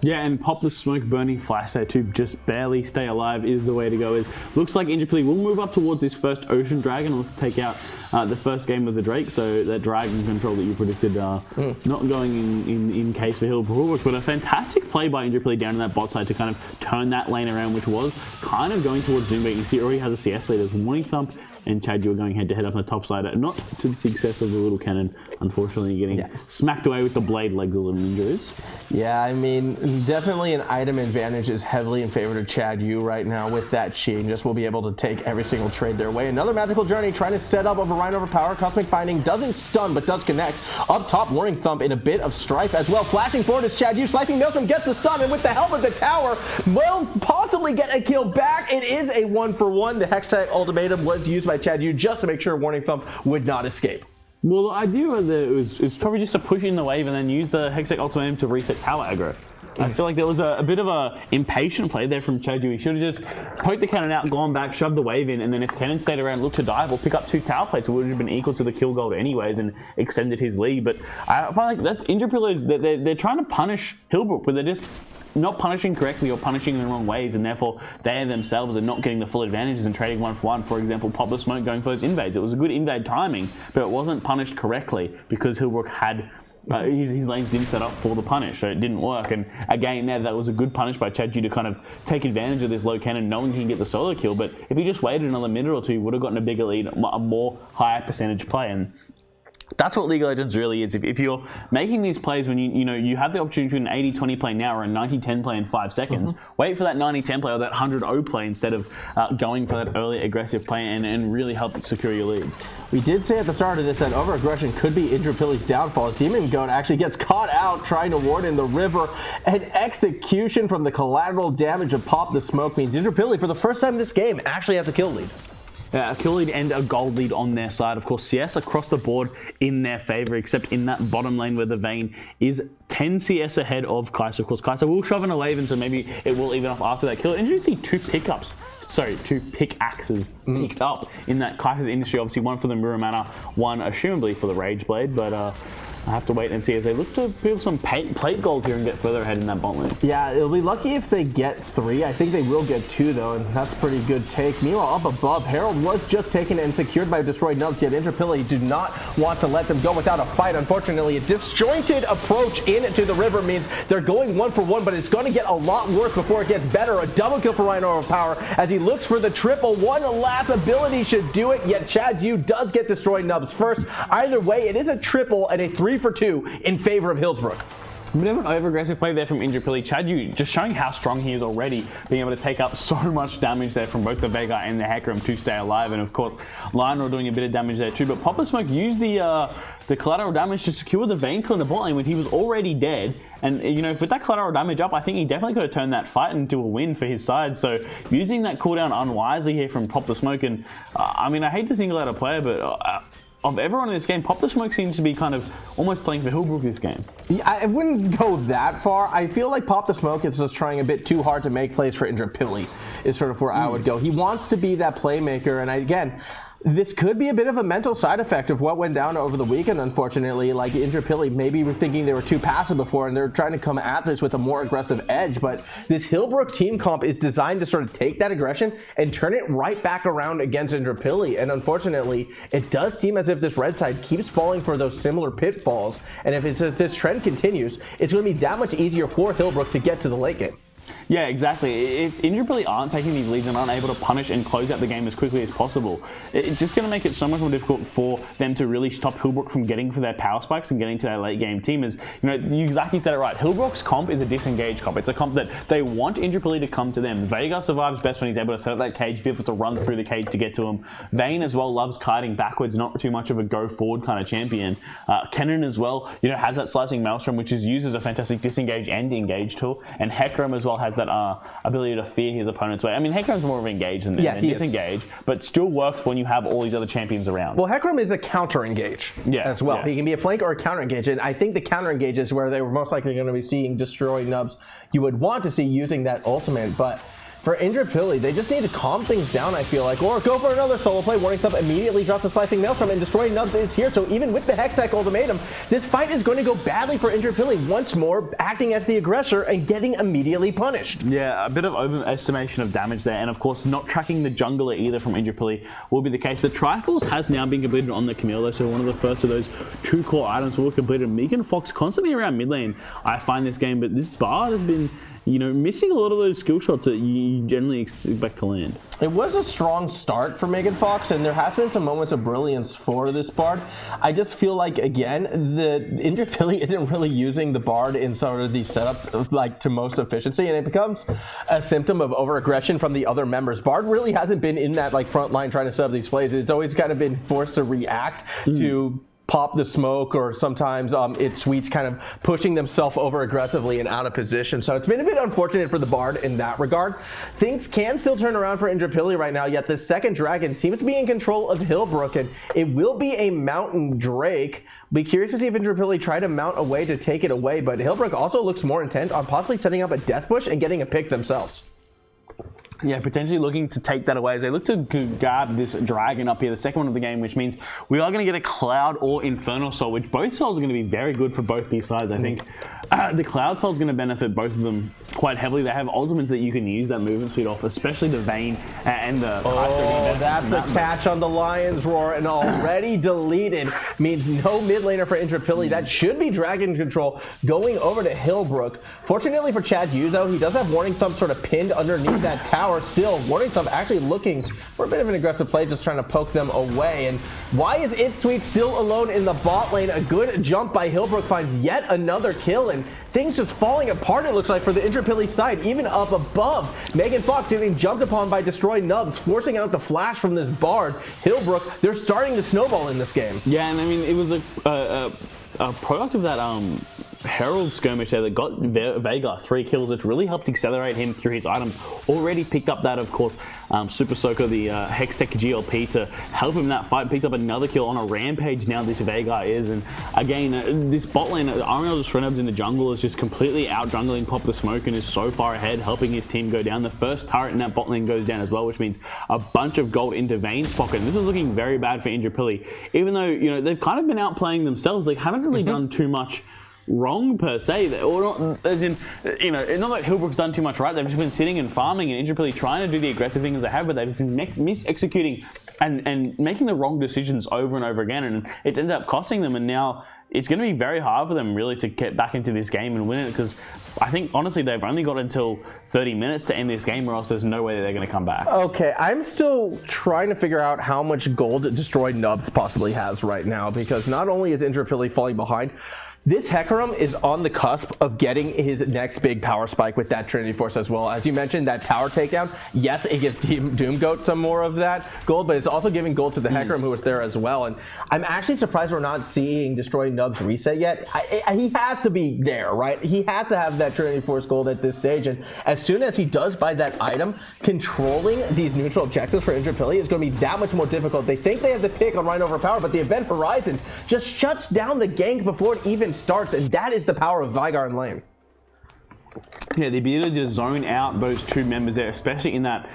Yeah, and Pop the Smoke burning flash there to just barely stay alive is the way to go. Looks like Indooroopilly will move up towards this first Ocean Dragon and take out the first game of the Drake, so that Dragon control that you predicted not going in case for Hillbrook, but a fantastic play by Indooroopilly down in that bot side to kind of turn that lane around, which was kind of going towards DoomGoat. You see, it already has a CS lead as WarningThump and chadyou are going head to head up on the top side, not to the success of the little Kennen, unfortunately getting smacked away with the blade like the little ninja is. Yeah, I mean, definitely an item advantage is heavily in favor of chadyou right now with that Chi, and just will be able to take every single trade their way. Another magical journey trying to set up over Ryan Overpower. Cosmic Binding doesn't stun, but does connect. Up top, WarningThump in a bit of strife as well. Flashing forward is chadyou. Slicing Maelstrom gets the stun, and with the help of the tower, will possibly get a kill back. It is a 1-for-1. The Hextech ultimatum was used by chadyou just to make sure WarningThump would not escape. Well, the idea of it was probably just to push in the wave and then use the Hextech ultimatum to reset tower aggro. I feel like there was a bit of a impatient play there from chadyou. He should have just poked the Kennen out, gone back, shoved the wave in, and then if Kennen stayed around, looked to dive or pick up 2 tower plates, it would have been equal to the kill goal anyways and extended his lead. But I feel like that's Indooroopilly. They're trying to punish Hillbrook, but they're just not punishing correctly or punishing in the wrong ways, and therefore they themselves are not getting the full advantages and trading 1-for-1. For example, Pop the Smoke going for those invades. It was a good invade timing, but it wasn't punished correctly because Hillbrook had his lanes didn't set up for the punish, so it didn't work. And again, that was a good punish by chadyou to kind of take advantage of this low cannon, knowing he can get the solo kill. But if he just waited another minute or two, he would have gotten a bigger lead, a more higher percentage play. And that's what League of Legends really is. If you're making these plays when you have the opportunity to do an 80-20 play now or a 90-10 play in 5 seconds, wait for that 90-10 play or that 100-0 play instead of going for that early aggressive play and really help secure your leads. We did say at the start of this that over-aggression could be Indooroopilly's downfall as DoomGoat actually gets caught out trying to ward in the river, and execution from the collateral damage of Pop the Smoke means Indooroopilly, for the first time in this game, actually has a kill lead. A kill lead and a gold lead on their side. Of course, CS across the board in their favor, except in that bottom lane where the Vayne is 10 CS ahead of Kai'Sa. Of course, Kai'Sa will shove in a wave, and so maybe it will even up after that kill. And you see 2 pickaxes picked up in that Kai'Sa's industry. Obviously, one for the Mirror Mana, one assumably for the Rage Blade, but I have to wait and see as they look to build some plate gold here and get further ahead in that bot lane. Yeah, it'll be lucky if they get 3. I think they will get 2 though, and that's a pretty good take. Meanwhile, up above, Herald was just taken and secured by DeStRoYNuBs, yet Indooroopilly do not want to let them go without a fight. Unfortunately, a disjointed approach into the river means they're going 1 for 1, but it's going to get a lot worse before it gets better. A double kill for RnL Power as he looks for the triple. One last ability should do it, yet chadyou does get DeStRoYNuBs first. Either way, it is a triple and a 3 for 2 in favor of Hillbrook. A bit of an over-aggressive play there from Indooroopilly. chadyou just showing how strong he is already, being able to take up so much damage there from both the Veigar and the Hecarim to stay alive. And of course, lionroar doing a bit of damage there too. But Papa Smoke used the collateral damage to secure the Vayne kill in the bot lane when he was already dead. And, you know, with that collateral damage up, I think he definitely could have turned that fight into a win for his side. So, using that cooldown unwisely here from Pop the Smoke. And, I mean, I hate to single out a player, but of everyone in this game, Pop the Smoke seems to be kind of almost playing for Hillbrook this game. Yeah, I wouldn't go that far. I feel like Pop the Smoke is just trying a bit too hard to make plays for Indooroopilly is sort of where I would go. He wants to be that playmaker, and again, this could be a bit of a mental side effect of what went down over the weekend, unfortunately. Like Indooroopilly, maybe we're thinking they were too passive before and they're trying to come at this with a more aggressive edge. But this Hillbrook team comp is designed to sort of take that aggression and turn it right back around against Indooroopilly. And unfortunately, it does seem as if this red side keeps falling for those similar pitfalls. And if this trend continues, it's going to be that much easier for Hillbrook to get to the late game. Yeah, exactly. If Indooroopilly aren't taking these leads and aren't able to punish and close out the game as quickly as possible, it's just going to make it so much more difficult for them to really stop Hillbrook from getting for their power spikes and getting to their late game team. As you know, you exactly said it right. Hillbrook's comp is a disengaged comp. It's a comp that they want Indooroopilly to come to them. Veigar survives best when he's able to set up that cage, be able to run through the cage to get to him. Vayne as well loves kiting backwards, not too much of a go forward kind of champion. Kennen as well, you know, has that slicing maelstrom, which is used as a fantastic disengage and engage tool. And Hecarim as well has that ability to fear his opponent's way. I mean, Hecarim's more of engage than disengage, but still works when you have all these other champions around. Well, Hecarim is a counter engage as well. He can be a flank or a counter engage, and I think the counter engage is where they were most likely going to be seeing DeStRoYNuBs. You would want to see using that ultimate, but for Indooroopilly, they just need to calm things down, I feel like, or go for another solo play. WarningThump immediately drops a slicing maelstrom, and DeStRoYNuBs is here. So even with the Hextech ultimatum, this fight is going to go badly for Indooroopilly once more, acting as the aggressor and getting immediately punished. Yeah, a bit of overestimation of damage there, and of course not tracking the jungler either from Indooroopilly will be the case. The Triforce has now been completed on the Camille, though, so one of the first of those 2 core items will be completed. Megan Fox constantly around mid lane, I find this game, but this Bard has been, you know, missing a lot of those skill shots that you generally expect to land. It was a strong start for Megan Fox, and there has been some moments of brilliance for this Bard. I just feel like, again, the Indooroopilly isn't really using the Bard in sort of these setups like to most efficiency, and it becomes a symptom of over-aggression from the other members. Bard really hasn't been in that like front line trying to set up these plays. It's always kind of been forced to react to Pop the Smoke, or sometimes iTzSweeTz kind of pushing themselves over aggressively and out of position. So it's been a bit unfortunate for the Bard in that regard. Things can still turn around for Indooroopilly right now, yet the second dragon seems to be in control of Hillbrook, and it will be a Mountain Drake. Be curious to see if Indooroopilly try to mount a way to take it away, but Hillbrook also looks more intent on possibly setting up a death bush and getting a pick themselves. Yeah, potentially looking to take that away as they look to guard this dragon up here, the second one of the game, which means we are going to get a Cloud or Infernal Soul, which both souls are going to be very good for both these sides, I think. The Cloud Soul is going to benefit both of them quite heavily. They have ultimates that you can use that movement speed off, especially the Vayne and the... Oh, that's a catch on the Lion's Roar, and already deleted means no mid laner for Indooroopilly. That should be dragon control going over to Hillbrook. Fortunately for chadyou, though, he does have WarningThump sort of pinned underneath that tower. Still, WarningThump actually looking for a bit of an aggressive play, just trying to poke them away. And why is iTzSweeTz still alone in the bot lane? A good jump by Hillbrook finds yet another kill, and things just falling apart, it looks like, for the Indooroopilly side, even up above. Megan Fox getting jumped upon by DeStRoYNuBs, forcing out the flash from this Bard. Hillbrook, they're starting to snowball in this game. Yeah, and I mean, it was a product of that Herald skirmish there that got Veigar 3 kills. It's really helped accelerate him through his items. Already picked up that, of course, Super Soaker, the Hextech GLP to help him in that fight. Picked up another kill on a rampage now, this Veigar is. And again, this bot lane, RnL DeStRoYNuBs in the jungle is just completely out jungling Pop the Smoke and is so far ahead, helping his team go down. The first turret in that bot lane goes down as well, which means a bunch of gold into Vayne's pocket. And this is looking very bad for Indooroopilly. Even though, you know, they've kind of been outplaying themselves, they haven't really done too much wrong per se, or not, as in, you know, it's not like Hillbrook's done too much right. They've just been sitting and farming, and Indooroopilly trying to do the aggressive things they have, but they've been mis-executing and making the wrong decisions over and over again, and it's ended up costing them. And now it's going to be very hard for them really to get back into this game and win it, because I think honestly they've only got until 30 minutes to end this game, or else there's no way that they're going to come back. Okay, I'm still trying to figure out how much gold DeStRoYNuBs possibly has right now, because not only is Indooroopilly falling behind, this Hecarim is on the cusp of getting his next big power spike with that Trinity Force as well. As you mentioned, that tower takedown, yes, it gives DoomGoat some more of that gold, but it's also giving gold to the Hecarim who was there as well. And I'm actually surprised we're not seeing DeStRoYNuBs reset yet. He has to be there, right? He has to have that Trinity Force gold at this stage. And as soon as he does buy that item, controlling these neutral objectives for Indooroopilly is going to be that much more difficult. They think they have the pick on Rhine Overpower, but the event horizon just shuts down the gank before it even starts, and that is the power of Veigar in lane. Yeah, the ability to zone out those two members there, especially in that,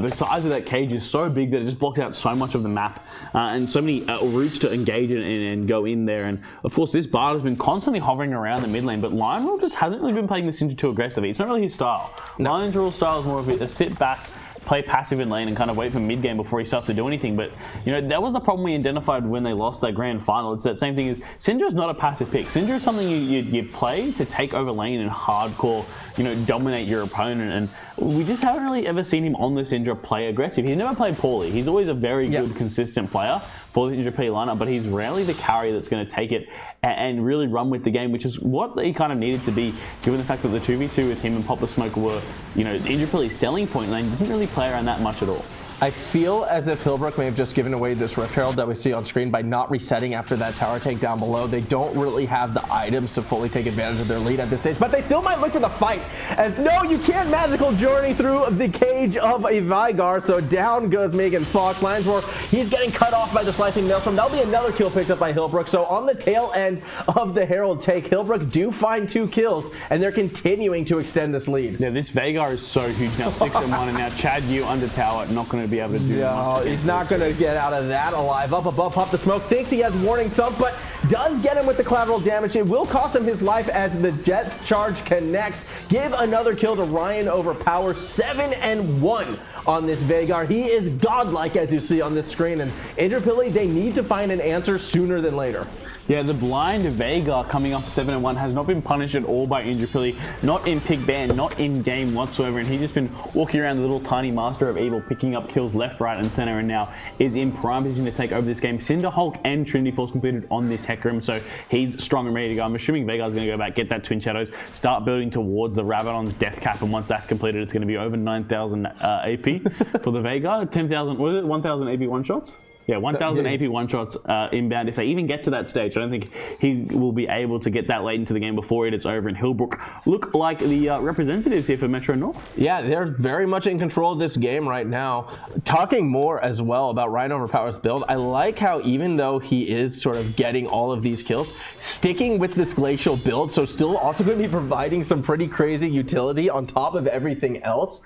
the size of that cage is so big that it just blocks out so much of the map, and so many routes to engage in and go in there. And of course, this Bard has been constantly hovering around the mid lane, but lionroar just hasn't really been playing this into too aggressively. It's not really his style. No. lionroar's style is more of a sit back, play passive in lane and kind of wait for mid game before he starts to do anything. But you know, that was the problem we identified when they lost that grand final. It's that same thing as Syndra's not a passive pick. Syndra is something you play to take over lane and hardcore, you know, dominate your opponent. And we just haven't really ever seen him on the Syndra play aggressive. He's never played poorly. He's always a very good, consistent player for the Indooroopilly lineup, but he's rarely the carry that's going to take it and really run with the game, which is what he kind of needed to be, given the fact that the 2v2 with him and Pop the Smoke were, you know, Indooroopilly's selling point, and they didn't really play around that much at all. I feel as if Hillbrook may have just given away this Rift Herald that we see on screen by not resetting after that tower take down below. They don't really have the items to fully take advantage of their lead at this stage, but they still might look for the fight. As no, you can't magical journey through the cage of a Veigar, so down goes Megan Fox. lionroar, he's getting cut off by the slicing maelstrom. That'll be another kill picked up by Hillbrook. So on the tail end of the Herald take, Hillbrook do find 2 kills, and they're continuing to extend this lead. Yeah, this Veigar is so huge now, 6-1, and now chadyou under tower, not going to be able to do no, he's not going to get out of that alive. Up above, Pop the Smoke thinks he has WarningThump, but does get him with the collateral damage. It will cost him his life as the jet charge connects. Give another kill to Ryan Overpower. 7-1 on this Veigar. He is godlike, as you see on this screen, and Indooroopilly, they need to find an answer sooner than later. Yeah, the blind Veigar coming up 7-1 has not been punished at all by Indooroopilly, not in pick ban, not in game whatsoever, and he's just been walking around the little tiny master of evil, picking up kills left, right, and center, and now is in prime position to take over this game. Cinder Hulk and Trinity Force completed on this Hecarim, so he's strong and ready to go. I'm assuming Veigar's going to go back, get that Twin Shadows, start building towards the Rabadon's death cap, and once that's completed, it's going to be over 9,000 AP for the Veigar. 10,000, was it 1,000 AP one shots? Yeah, 1,000 AP one-shots inbound. If they even get to that stage, I don't think he will be able to get that late into the game before it is over. And Hillbrook look like the representatives here for Metro North. Yeah, they're very much in control of this game right now. Talking more as well about Rhine Overpower's build, I like how even though he is sort of getting all of these kills, sticking with this glacial build, so still also going to be providing some pretty crazy utility on top of everything else.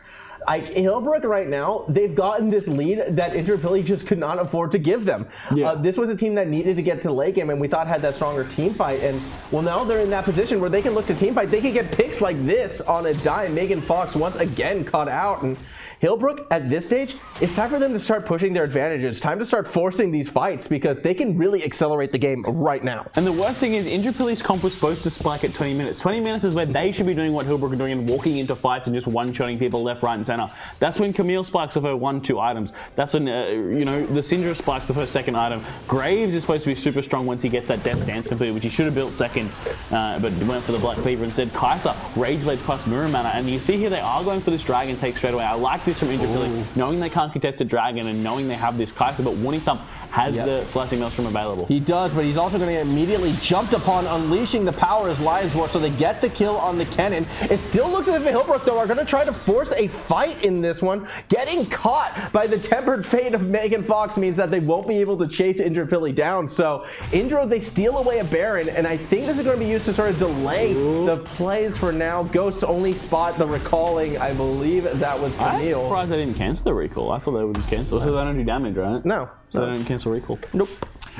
Hillbrook right now, they've gotten this lead that Indooroopilly just could not afford to give them. Yeah. This was a team that needed to get to late game, and we thought had that stronger team fight. And well, now they're in that position where they can look to team fight. They can get picks like this on a dime. Megan Fox once again caught out, and Hillbrook, at this stage, it's time for them to start pushing their advantage. It's time to start forcing these fights because they can really accelerate the game right now. And the worst thing is, Indooroopilly's comp was supposed to spike at 20 minutes. 20 minutes is where they should be doing what Hillbrook are doing and walking into fights and just one-shotting people left, right, and center. That's when Camille spikes off her 1-2 items. That's when, you know, the Syndra spikes off her second item. Graves is supposed to be super strong once he gets that Death Dance completed, which he should have built second, but went for the Black Cleaver instead. Kai'Sa, Rage Blade plus Mirror Mana, and you see here they are going for this Dragon take straight away. I like this from Indooroopilly, knowing they can't contest a Dragon and knowing they have this Kai'Sa, but WarningThump has the Slicing Maelstrom available. He does, but he's also going to get immediately jumped upon, unleashing the power as lionroar, so they get the kill on the Kennen. It still looks as if Hillbrook, though, are going to try to force a fight in this one. Getting caught by the tempered fate of Megan Fox means that they won't be able to chase Indooroopilly down. So Indro, they steal away a Baron, and I think this is going to be used to sort of delay the plays for now. Ghosts only spot the recalling. I believe that was Camille. I'm surprised they didn't cancel the recall. I thought they would cancel. So they don't do damage, right? No. So they don't cancel recall. Nope.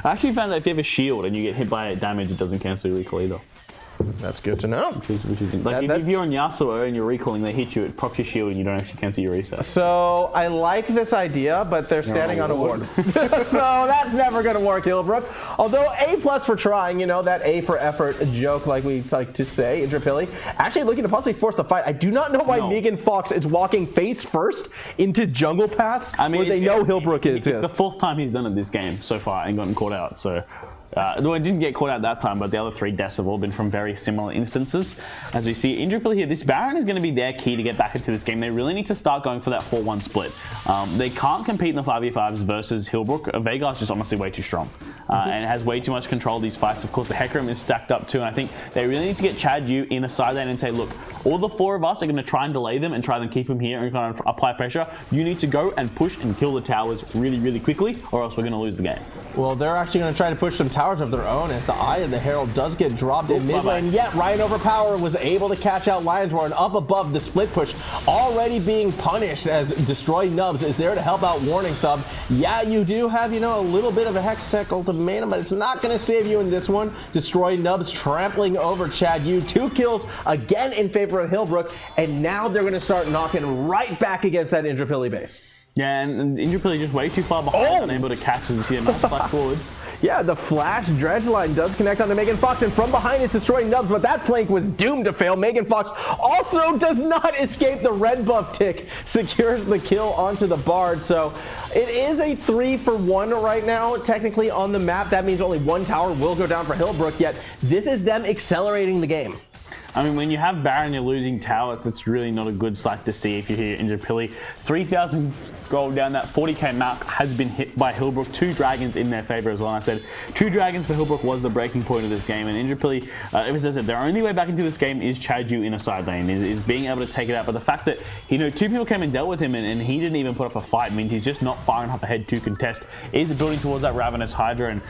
I actually found that if you have a shield and you get hit by damage, it doesn't cancel your recall either. That's good to know. Which is like if you're on Yasuo and you're recalling, they hit you, it procs your shield and you don't actually cancel your reset. So I like this idea, but they're standing on a ward. So that's never going to work, Hillbrook. Although A+ for trying, you know, that A for effort joke like we like to say, Indooroopilly. Actually looking to possibly force the fight. I do not know why Megan Fox is walking face first into jungle paths where they know Hillbrook is. It's the fourth time he's done it this game so far and gotten caught out, so... Though I didn't get caught out that time, but the other 3 deaths have all been from very similar instances. As we see, Indooroopilly here, this Baron is going to be their key to get back into this game. They really need to start going for that 4-1 split. They can't compete in the 5v5s versus Hillbrook. Veigar's just honestly way too strong and has way too much control of these fights. Of course, the Hecarim is stacked up too, and I think they really need to get chadyou in a side lane and say, look, all the 4 of us are going to try and delay them and try and keep them here and kind of apply pressure. You need to go and push and kill the towers really, really quickly, or else we're going to lose the game. Well, they're actually going to try to push some towers of their own as the Eye of the Herald does get dropped in mid lane. Yet Ryan Overpower was able to catch out lionroar, and up above the split push already being punished as DeStRoYNuBs is there to help out WarningThump. Yeah, you do have, you know, a little bit of a Hextech ultimatum, but it's not going to save you in this one. DeStRoYNuBs trampling over chadyou. 2 kills again in favor of Hillbrook, and now they're going to start knocking right back against that Indooroopilly base. Yeah, and Indooroopilly just way too far behind, unable to catch as you see a nice flash forward. Yeah, the flash dredge line does connect onto Megan Fox, and from behind is DeStRoYNuBs, but that flank was doomed to fail. Megan Fox also does not escape the red buff tick, secures the kill onto the Bard. So it is a 3-for-1 right now, technically on the map. That means only 1 tower will go down for Hillbrook, yet this is them accelerating the game. I mean, when you have Baron, you're losing towers. That's really not a good sight to see if you're here in Indooroopilly. 3,000 gold down that 40k mark has been hit by Hillbrook. 2 dragons in their favor as well. And I said 2 dragons for Hillbrook was the breaking point of this game. And Indooroopilly, as I said, their only way back into this game is chadyou in a side lane, is being able to take it out. But the fact that, you know, 2 people came and dealt with him and he didn't even put up a fight means he's just not far enough ahead to contest. Is building towards that Ravenous Hydra, and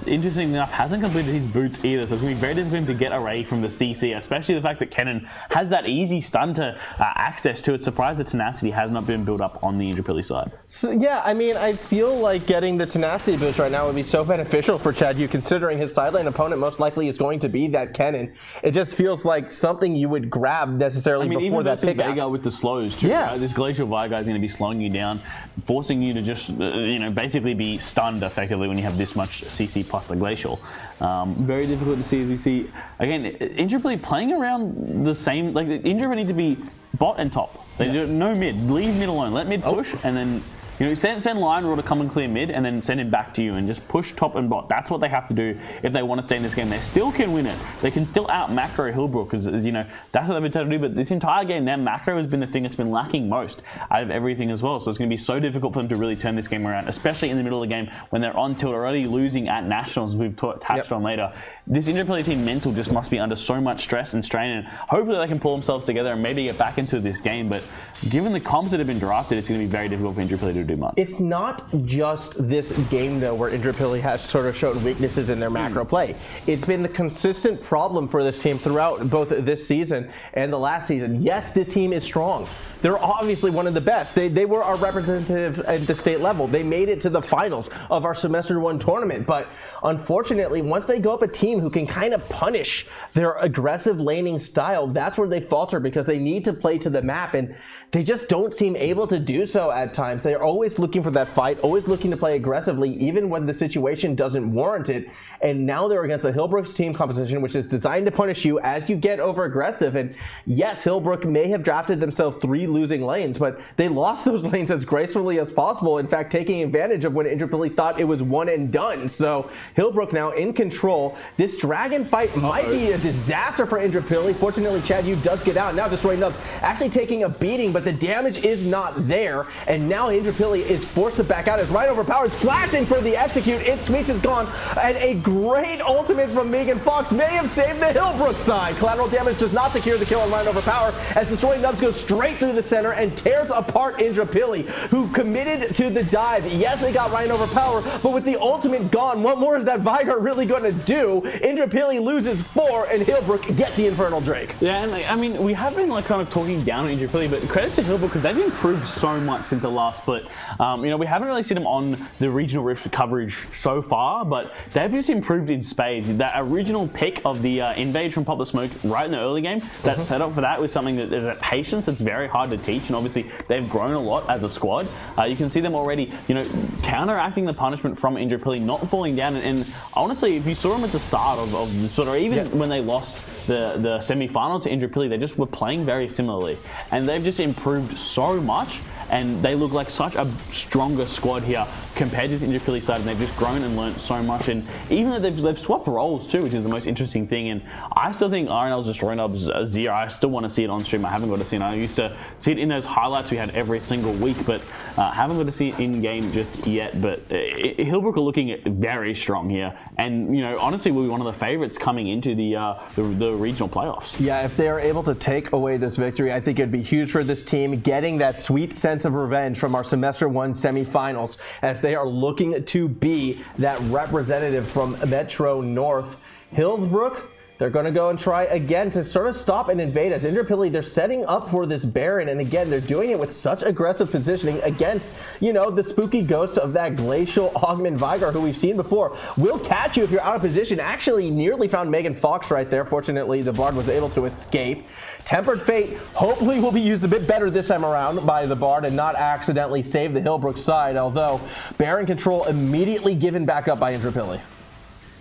interestingly enough, hasn't completed his boots either, so it's going to be very difficult for him to get array from the CC, especially the fact that Kennen has that easy stun to access to it. Surprised the tenacity has not been built up on the Indooroopilly side. So, yeah, I mean, I feel like getting the tenacity boost right now would be so beneficial for chadyou, considering his side lane opponent most likely is going to be that Kennen. It just feels like something you would grab necessarily before that pickaxe. Veigar with the slows too. Yeah. This Glacial Veigar is going to be slowing you down, forcing you to just, you know, basically be stunned effectively when you have this much CC plus the Glacial. Very difficult to see, as we see. Again, Indooroopilly playing around the same, like Indooroopilly need to be bot and top. They do no mid. Leave mid alone. Let mid push and then, you know, send lionroar to come and clear mid and then send him back to you and just push top and bot. That's what they have to do if they want to stay in this game. They still can win it. They can still out macro Hillbrook, because, you know, that's what they've been trying to do. But this entire game, their macro has been the thing that's been lacking most out of everything as well. So it's going to be so difficult for them to really turn this game around, especially in the middle of the game when they're on tilt, already losing at nationals, as we've touched on later. This Indooroopilly team mental just must be under so much stress and strain, and hopefully they can pull themselves together and maybe get back into this game. But given the comps that have been drafted, it's going to be very difficult for Indooroopilly to do much. It's not just this game, though, where Indooroopilly has sort of shown weaknesses in their macro play. It's been the consistent problem for this team throughout both this season and the last season. Yes, this team is strong. They're obviously one of the best. They were our representative at the state level. They made it to the finals of our semester 1 tournament. But unfortunately, once they go up a team who can kind of punish their aggressive laning style, that's where they falter, because they need to play to the map, and they just don't seem able to do so at times. They're always looking for that fight, always looking to play aggressively, even when the situation doesn't warrant it. And now they're against a Hillbrook's team composition, which is designed to punish you as you get over aggressive. And yes, Hillbrook may have drafted themselves 3 losing lanes, but they lost those lanes as gracefully as possible. In fact, taking advantage of when Indooroopilly thought it was one and done. So Hillbrook now in control. This dragon fight might be a disaster for Indooroopilly. Fortunately, chadyou does get out. Now DeStRoYNuBs actually taking a beating, but the damage is not there. And now Indooroopilly Indooroopilly is forced to back out as Ryan overpowers, flashing for the execute. iTzSweeTz is gone, and a great ultimate from Megan Fox may have saved the Hillbrook side. Collateral damage does not secure the kill on Ryan overpower as DeStRoYNuBs goes straight through the center and tears apart Indooroopilly, who committed to the dive. Yes, they got Ryan overpower, but with the ultimate gone, what more is that Veigar really going to do? Indooroopilly loses 4, and Hillbrook get the Infernal Drake. Yeah, and I mean, we have been like kind of talking down on Indooroopilly, but credit to Hillbrook because they've improved so much since the last split. You know, we haven't really seen them on the regional rift coverage so far, but they've just improved in spades. That original pick of the invade from Pop the Smoke right in the early game, that setup for that was something that there's a patience that's very hard to teach, and obviously they've grown a lot as a squad. You can see them already, you know, counteracting the punishment from Indooroopilly, not falling down, and honestly, if you saw them at the start of the sort of, even when they lost the semi-final to Indooroopilly, they just were playing very similarly, and they've just improved so much, and they look like such a stronger squad here compared to the Indooroopilly side, and they've just grown and learned so much. And even though they've swapped roles too, which is the most interesting thing, and I still think RnL DeStRoYNuBs 0, I still want to see it on stream. I haven't got to see it. I used to see it in those highlights we had every single week, but haven't got to see it in game just yet. But Hillbrook are looking very strong here, and you know, honestly, will be one of the favorites coming into the regional playoffs. Yeah, if they are able to take away this victory, I think it'd be huge for this team, getting that sweet sense of revenge from our semester 1 semifinals, as they are looking to be that representative from Metro North. Hillbrook, they're going to go and try again to sort of stop and invade as Indooroopilly. They're setting up for this Baron, and again, they're doing it with such aggressive positioning against, you know, the spooky ghosts of that glacial augment Veigar, who we've seen before. Will catch you if you're out of position. Actually, nearly found Megan Fox right there. Fortunately, the Bard was able to escape. Tempered Fate hopefully will be used a bit better this time around by the Bard and not accidentally save the Hillbrook side, although Baron control immediately given back up by Indooroopilly.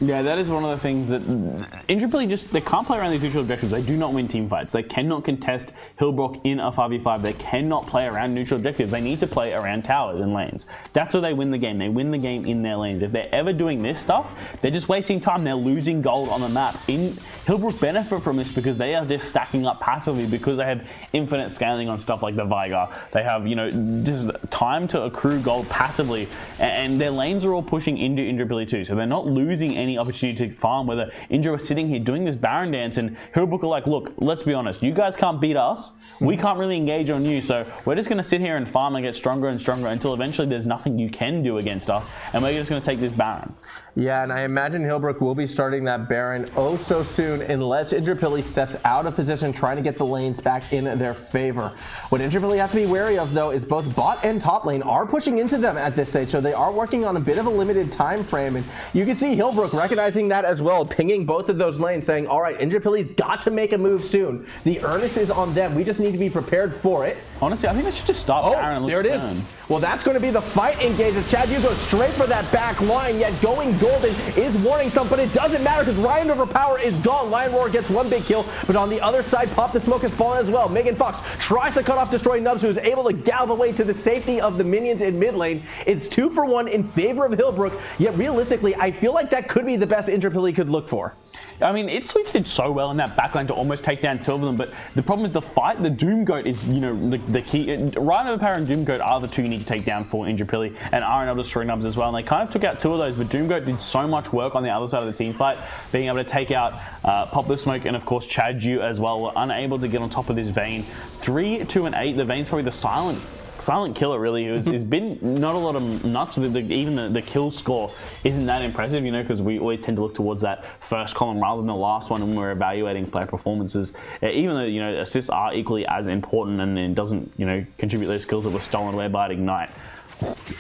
Yeah, that is one of the things that Indooroopilly just, they can't play around these neutral objectives. They do not win team fights. They cannot contest Hillbrook in a 5v5. They cannot play around neutral objectives. They need to play around towers and lanes. That's where they win the game. They win the game in their lanes. If they're ever doing this stuff, they're just wasting time. They're losing gold on the map. Hillbrook benefit from this because they are just stacking up passively because they have infinite scaling on stuff like the Veigar. They have, you know, just time to accrue gold passively, and their lanes are all pushing into Indooroopilly too, so they're not losing any opportunity to farm, whether Indra was sitting here doing this Baron dance and Hillbrook are like, look, let's be honest, you guys can't beat us, we can't really engage on you, so we're just going to sit here and farm and get stronger and stronger until eventually there's nothing you can do against us, and we're just going to take this Baron. Yeah, and I imagine Hillbrook will be starting that Baron oh so soon unless Indooroopilly steps out of position trying to get the lanes back in their favor. What Indooroopilly has to be wary of, though, is both bot and top lane are pushing into them at this stage, so they are working on a bit of a limited time frame, and you can see Hillbrook recognizing that as well, pinging both of those lanes, saying, all right, Indooroopilly's got to make a move soon. The earnest is on them. We just need to be prepared for it. Honestly, I think they should just stop Baron and look there it is. turn. Well, that's going to be the fight engage as chadyou goes straight for that back line, yet going golden is WarningThump, but it doesn't matter because Ryan overpower is gone. lionroar gets one big kill, but on the other side, Pop the Smoke has fallen as well. Megan Fox tries to cut off DeStRoYNuBs, who is able to gallop away to the safety of the minions in mid lane. It's 2 for 1 in favor of Hillbrook, yet realistically, I feel like that could be the best Indooroopilly could look for. I mean, iTzSweeTz did so well in that backline to almost take down 2 of them, but the problem is the fight, the DoomGoat is, you know, the key. Ryan overpower and DoomGoat are the 2 you need to take down for Indooroopilly, and RnL DeStRoYNuBs as well, and they kind of took out 2 of those, but DoomGoat did so much work on the other side of the team fight, being able to take out Pop the Smoke and of course chadyou as well, were unable to get on top of this Vayne. 3, 2, and 8, the Vayne's probably the silent killer, really. It's been not a lot of nuts. Even the kill score isn't that impressive, you know, because we always tend to look towards that first column rather than the last one when we're evaluating player performances. Even though, you know, assists are equally as important and it doesn't, you know, contribute those skills that were stolen away by Ignite,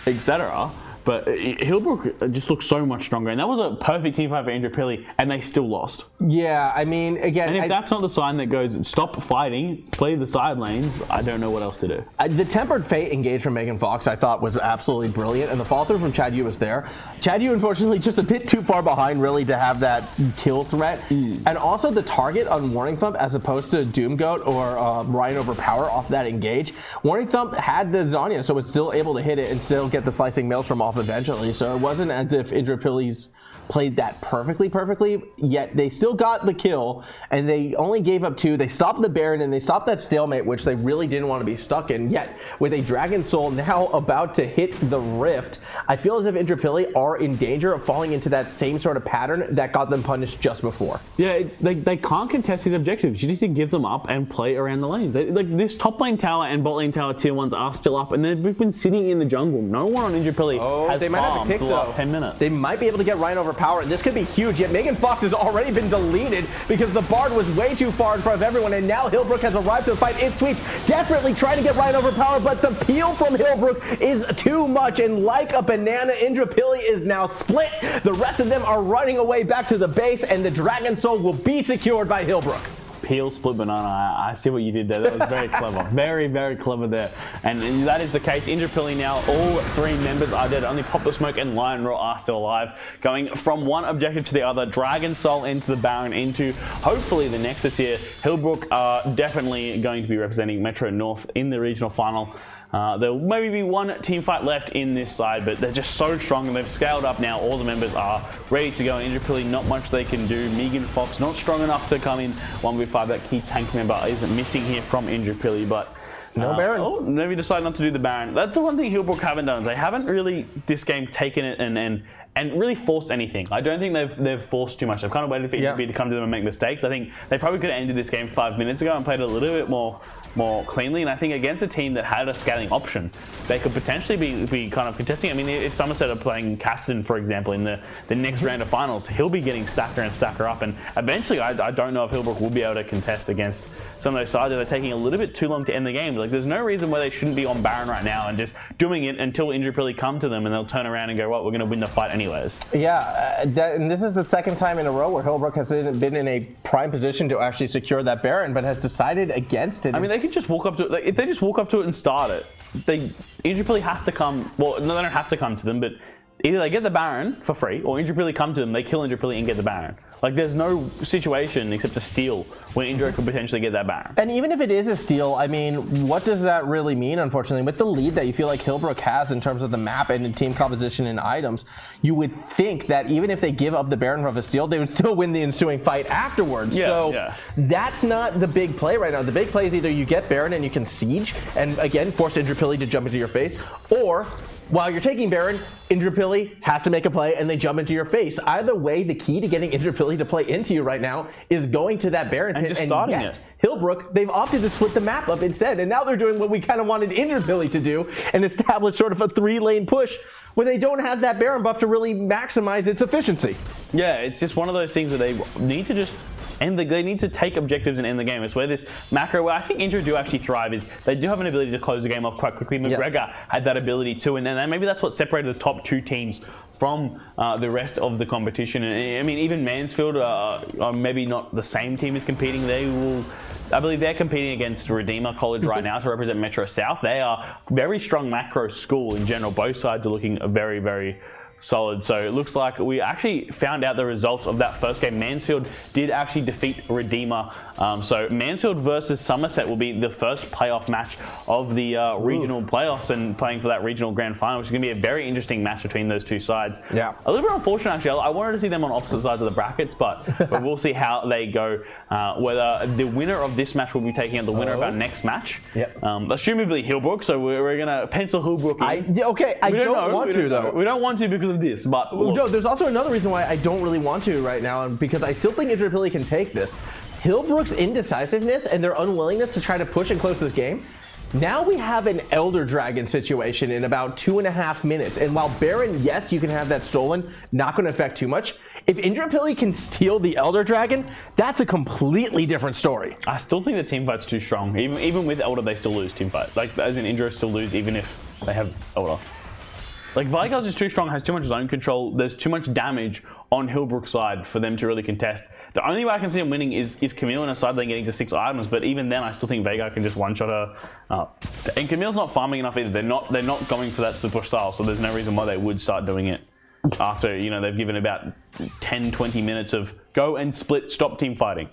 etc. But Hillbrook just looks so much stronger, and that was a perfect team fight for Indooroopilly, and they still lost. Yeah, I mean, again, and if that's not the sign that goes, stop fighting, play the side lanes, I don't know what else to do. The Tempered Fate engage from Megan Fox I thought was absolutely brilliant, and the fall through from chadyou was there. chadyou, unfortunately, just a bit too far behind, really, to have that kill threat. And also the target on WarningThump, as opposed to DoomGoat or Ryan overpower off that engage. WarningThump had the Zanya, so was still able to hit it and still get the slicing maelstrom off eventually. So it wasn't as if Indooroopilly's played that perfectly, yet they still got the kill, and they only gave up 2. They stopped the Baron, and they stopped that stalemate, which they really didn't want to be stuck in. Yet, with a Dragon Soul now about to hit the Rift, I feel as if Indooroopilly are in danger of falling into that same sort of pattern that got them punished just before. Yeah, they can't contest these objectives. You need to give them up and play around the lanes. Like this top lane tower and bot lane tower tier 1s are still up, and they've been sitting in the jungle. No one on Indooroopilly has they might have to farmed pick, the last 10 minutes. They might be able to get Ryan over power, and this could be huge. Yet Megan Fox has already been deleted because the Bard was way too far in front of everyone, and now Hillbrook has arrived to the fight. iTzSweeTz desperately trying to get Ryan over power, but the peel from Hillbrook is too much, and like a banana, Indooroopilly is now split. The rest of them are running away back to the base, and the Dragon Soul will be secured by Hillbrook. Peel split banana. I see what you did there. That was very clever. Very clever there. And that is the case. Indooroopilly now, all 3 members are dead. Only Pop the Smoke and lionroar are still alive. Going from one objective to the other. Dragon Soul into the Baron, into hopefully the Nexus here. Hillbrook are definitely going to be representing Metro North in the regional final. There will maybe be one team fight left in this side, but they're just so strong and they've scaled up now. All the members are ready to go. Indooroopilly, not much they can do. Megan Fox not strong enough to come in 1v5. That key tank member is missing here from Indooroopilly, but no Baron. Oh, maybe decide not to do the Baron. That's the one thing Hillbrook haven't done. Is they haven't really this game taken it and really forced anything. I don't think they've forced too much. They've kind of waited for Indooroopilly to come to them and make mistakes. I think they probably could have ended this game 5 minutes ago and played a little bit more cleanly. And I think against a team that had a scaling option, they could potentially be kind of contesting. I mean, if Somerset are playing Cassidy, for example, in the next round of finals, he'll be getting stacker and stacker up. And eventually, I don't know if Hillbrook will be able to contest against some of those sides that are taking a little bit too long to end the game. Like, there's no reason why they shouldn't be on Baron right now and just doing it until Indooroopilly come to them and they'll turn around and go, well, we're going to win the fight anyways. Yeah, and this is the second time in a row where Hillbrook has been in a prime position to actually secure that Baron, but has decided against it. I mean, they could just walk up to it. Like, if they just walk up to it and start it, Indooroopilly has to come. Well, no, they don't have to come to them, but either they get the Baron for free, or Indooroopilly come to them, they kill Indooroopilly and get the Baron. Like, there's no situation except a steal when Indoor could potentially get that Baron. And even if it is a steal, I mean, what does that really mean, unfortunately? With the lead that you feel like Hillbrook has in terms of the map and the team composition and items, you would think that even if they give up the Baron of a steal, they would still win the ensuing fight afterwards. That's not the big play right now. The big play is either you get Baron and you can siege, and again, force Indooroopilly to jump into your face, or while you're taking Baron, Indooroopilly has to make a play and they jump into your face. Either way, the key to getting Indooroopilly to play into you right now is going to that Baron and pit just starting it. Hillbrook, they've opted to split the map up instead, and now they're doing what we kind of wanted Indooroopilly to do and establish sort of a 3-lane push where they don't have that Baron buff to really maximize its efficiency. Yeah, it's just one of those things that they need to just they need to take objectives and end the game. It's where this macro, where I think Indoor do actually thrive, is they do have an ability to close the game off quite quickly. McGregor had that ability too, and then maybe that's what separated the top 2 teams from the rest of the competition. And I mean, even Mansfield are maybe not the same team is competing. I believe they're competing against Redeemer College right now to represent Metro South. They are very strong macro school in general. Both sides are looking very solid. So it looks like we actually found out the results of that first game. Mansfield did actually defeat Redeemer. So Mansfield versus Somerset will be the first playoff match of the regional playoffs and playing for that regional grand final, which is going to be a very interesting match between those two sides. Yeah. A little bit unfortunate, actually. I wanted to see them on opposite sides of the brackets, but we'll see how they go. Whether the winner of this match will be taking out the winner of our next match. Yep. Assumably Hillbrook, so we're going to pencil Hillbrook in. I don't want to, though. We don't want to because of this, but look. No, there's also another reason why I don't really want to right now, and because I still think Indooroopilly can take this. Hillbrook's indecisiveness and their unwillingness to try to push and close this game. Now we have an Elder Dragon situation in about 2.5 minutes. And while Baron, yes, you can have that stolen, not going to affect too much. If Indooroopilly can steal the Elder Dragon, that's a completely different story. I still think the team fight's too strong. Even with Elder, they still lose team fight. Like, as in Indra still lose even if they have Elder. Like, Veigar's is too strong, has too much zone control. There's too much damage on Hillbrook's side for them to really contest. The only way I can see them winning is Camille on a side lane getting to 6 items, but even then I still think Veigar can just one-shot her. And Camille's not farming enough either. They're not going for that split push style, so there's no reason why they would start doing it after, they've given about 10-20 minutes of go and split, stop team fighting.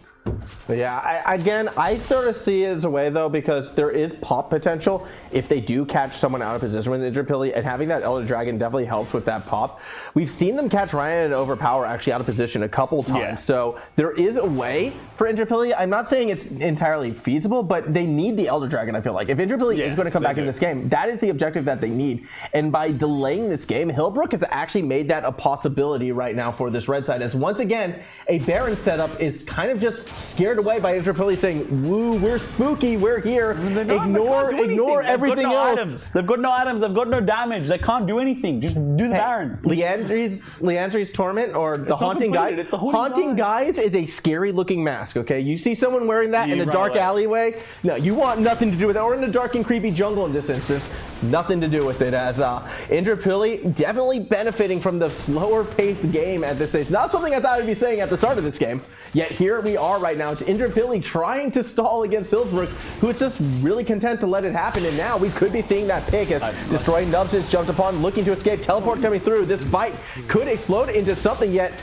But yeah, I sort of see it as a way though, because there is pop potential if they do catch someone out of position with Indooroopilly, and having that Elder Dragon definitely helps with that pop. We've seen them catch Ryan and Overpower actually out of position a couple times, so there is a way for Indooroopilly. I'm not saying it's entirely feasible, but they need the Elder Dragon, I feel like. If Indooroopilly is going to come back in this game, that is the objective that they need. And by delaying this game, Hillbrook has actually made that a possibility right now for this red side, as once again, a Baron setup is kind of just scared away by Indooroopilly saying, woo, we're spooky, we're here, ignore everything else. They've got no items, they've got no damage, they can't do anything, just do the Baron. Leandri's Torment, or the Haunting Guise. Haunting Guise is a scary looking mask, okay? You see someone wearing that in a dark alleyway, no, you want nothing to do with it, or in a dark and creepy jungle in this instance, nothing to do with it, as Indooroopilly definitely benefiting from the slower paced game at this stage. Not something I thought I'd be saying at the start of this game, yet here we are right now. It's Indooroopilly trying to stall against Hillbrook, who is just really content to let it happen, and now we could be seeing that pick as DeStRoYNuBs is jumped upon, looking to escape, teleport coming through. This fight could explode into something, yet,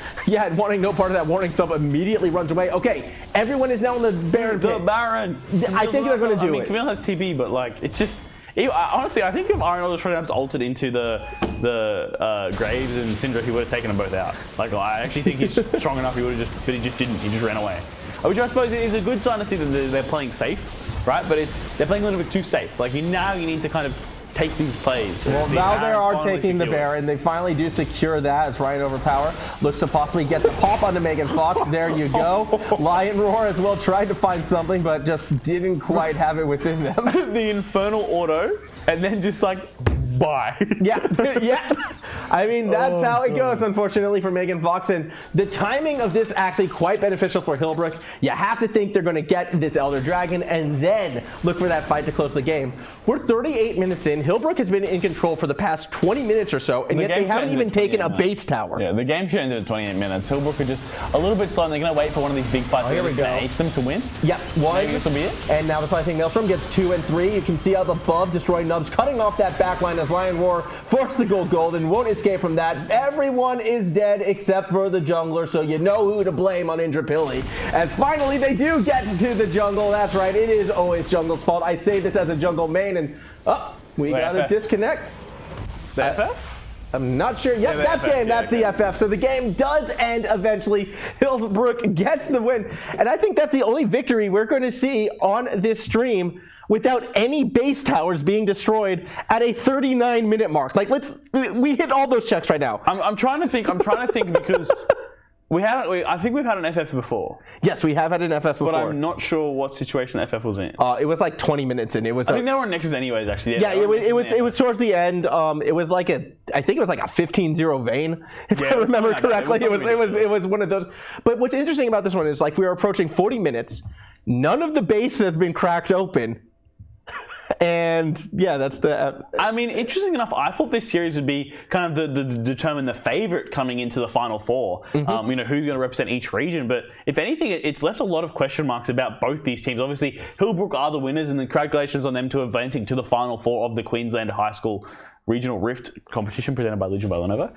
wanting no part of that WarningThump immediately runs away. Okay, everyone is now in the Baron pick. The Baron. I think they're going to do it. Camille has TB, but like, it's just, honestly, I think if RnL DeStRoYNuBs altered into the Graves and Syndra, he would have taken them both out. Like, I actually think he's strong enough, he would have just, but he just didn't, he just ran away. Which I suppose is a good sign to see that they're playing safe, right? But they're playing a little bit too safe. Like, now you need to kind of take these plays. Well, now they are taking the Baron. They finally do secure that as Ryan Overpower looks to possibly get the pop onto Megan Fox. There you go. lionroar as well tried to find something, but just didn't quite have it within them. The Infernal Auto, and then just like, bye. Yeah. I mean, that's how it goes, unfortunately, for Megan Fox. And the timing of this actually quite beneficial for Hillbrook. You have to think they're going to get this Elder Dragon and then look for that fight to close the game. We're 38 minutes in. Hillbrook has been in control for the past 20 minutes or so, and yet they haven't even taken a base tower. Yeah, the game should end at 28 minutes. Hillbrook are just a little bit slow, and they're going to wait for one of these big fights to ace them to win. Yep, one. Maybe this will be it. And now the Slicing Maelstrom gets 2 and 3. You can see up above DeStRoYNuBs cutting off that backline as lionroar forced to go gold and won't escape from that. Everyone is dead except for the jungler, so you know who to blame on Indooroopilly. And finally, they do get to the jungle. That's right, it is always jungle's fault. I say this as a jungle main, and we got a disconnect. The FF? I'm not sure. Yep, that's game. That's the FF. So the game does end eventually. Hillbrook gets the win. And I think that's the only victory we're going to see on this stream without any base towers being destroyed at a 39-minute mark. Like, we hit all those checks right now. I'm trying to think because I think we've had an FF before. Yes, we have had an FF before. But I'm not sure what situation FF was in. It was like 20 minutes in. I think they were on Nexus anyways, actually. Yeah, it was towards the end. It was like I think it was like a 15-0 Vayne, if I remember correctly. It was one of those. But what's interesting about this one is, like, we were approaching 40 minutes. None of the base has been cracked open. And yeah, that's the. I mean, interesting enough, I thought this series would be kind of the determine the favorite coming into the Final Four. Who's going to represent each region? But if anything, it's left a lot of question marks about both these teams. Obviously, Hillbrook are the winners, and congratulations on them to advancing to the Final Four of the Queensland High School Regional Rift competition presented by Legion by Lenovo.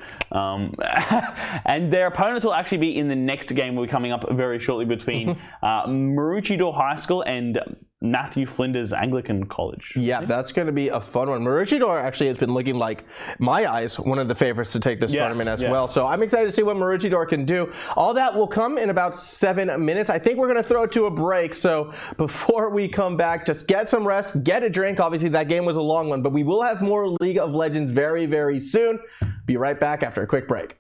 And their opponents will actually be in the next game. We'll be coming up very shortly between Maroochydore High School and Matthew Flinders Anglican College. Yeah, that's going to be a fun one. Maroochydore actually has been looking like, my eyes, one of the favorites to take this tournament as well. So I'm excited to see what Maroochydore can do. All that will come in about 7 minutes. I think we're going to throw it to a break. So before we come back, just get some rest, get a drink. Obviously, that game was a long one, but we will have more League of Legends very, very soon. Be right back after a quick break.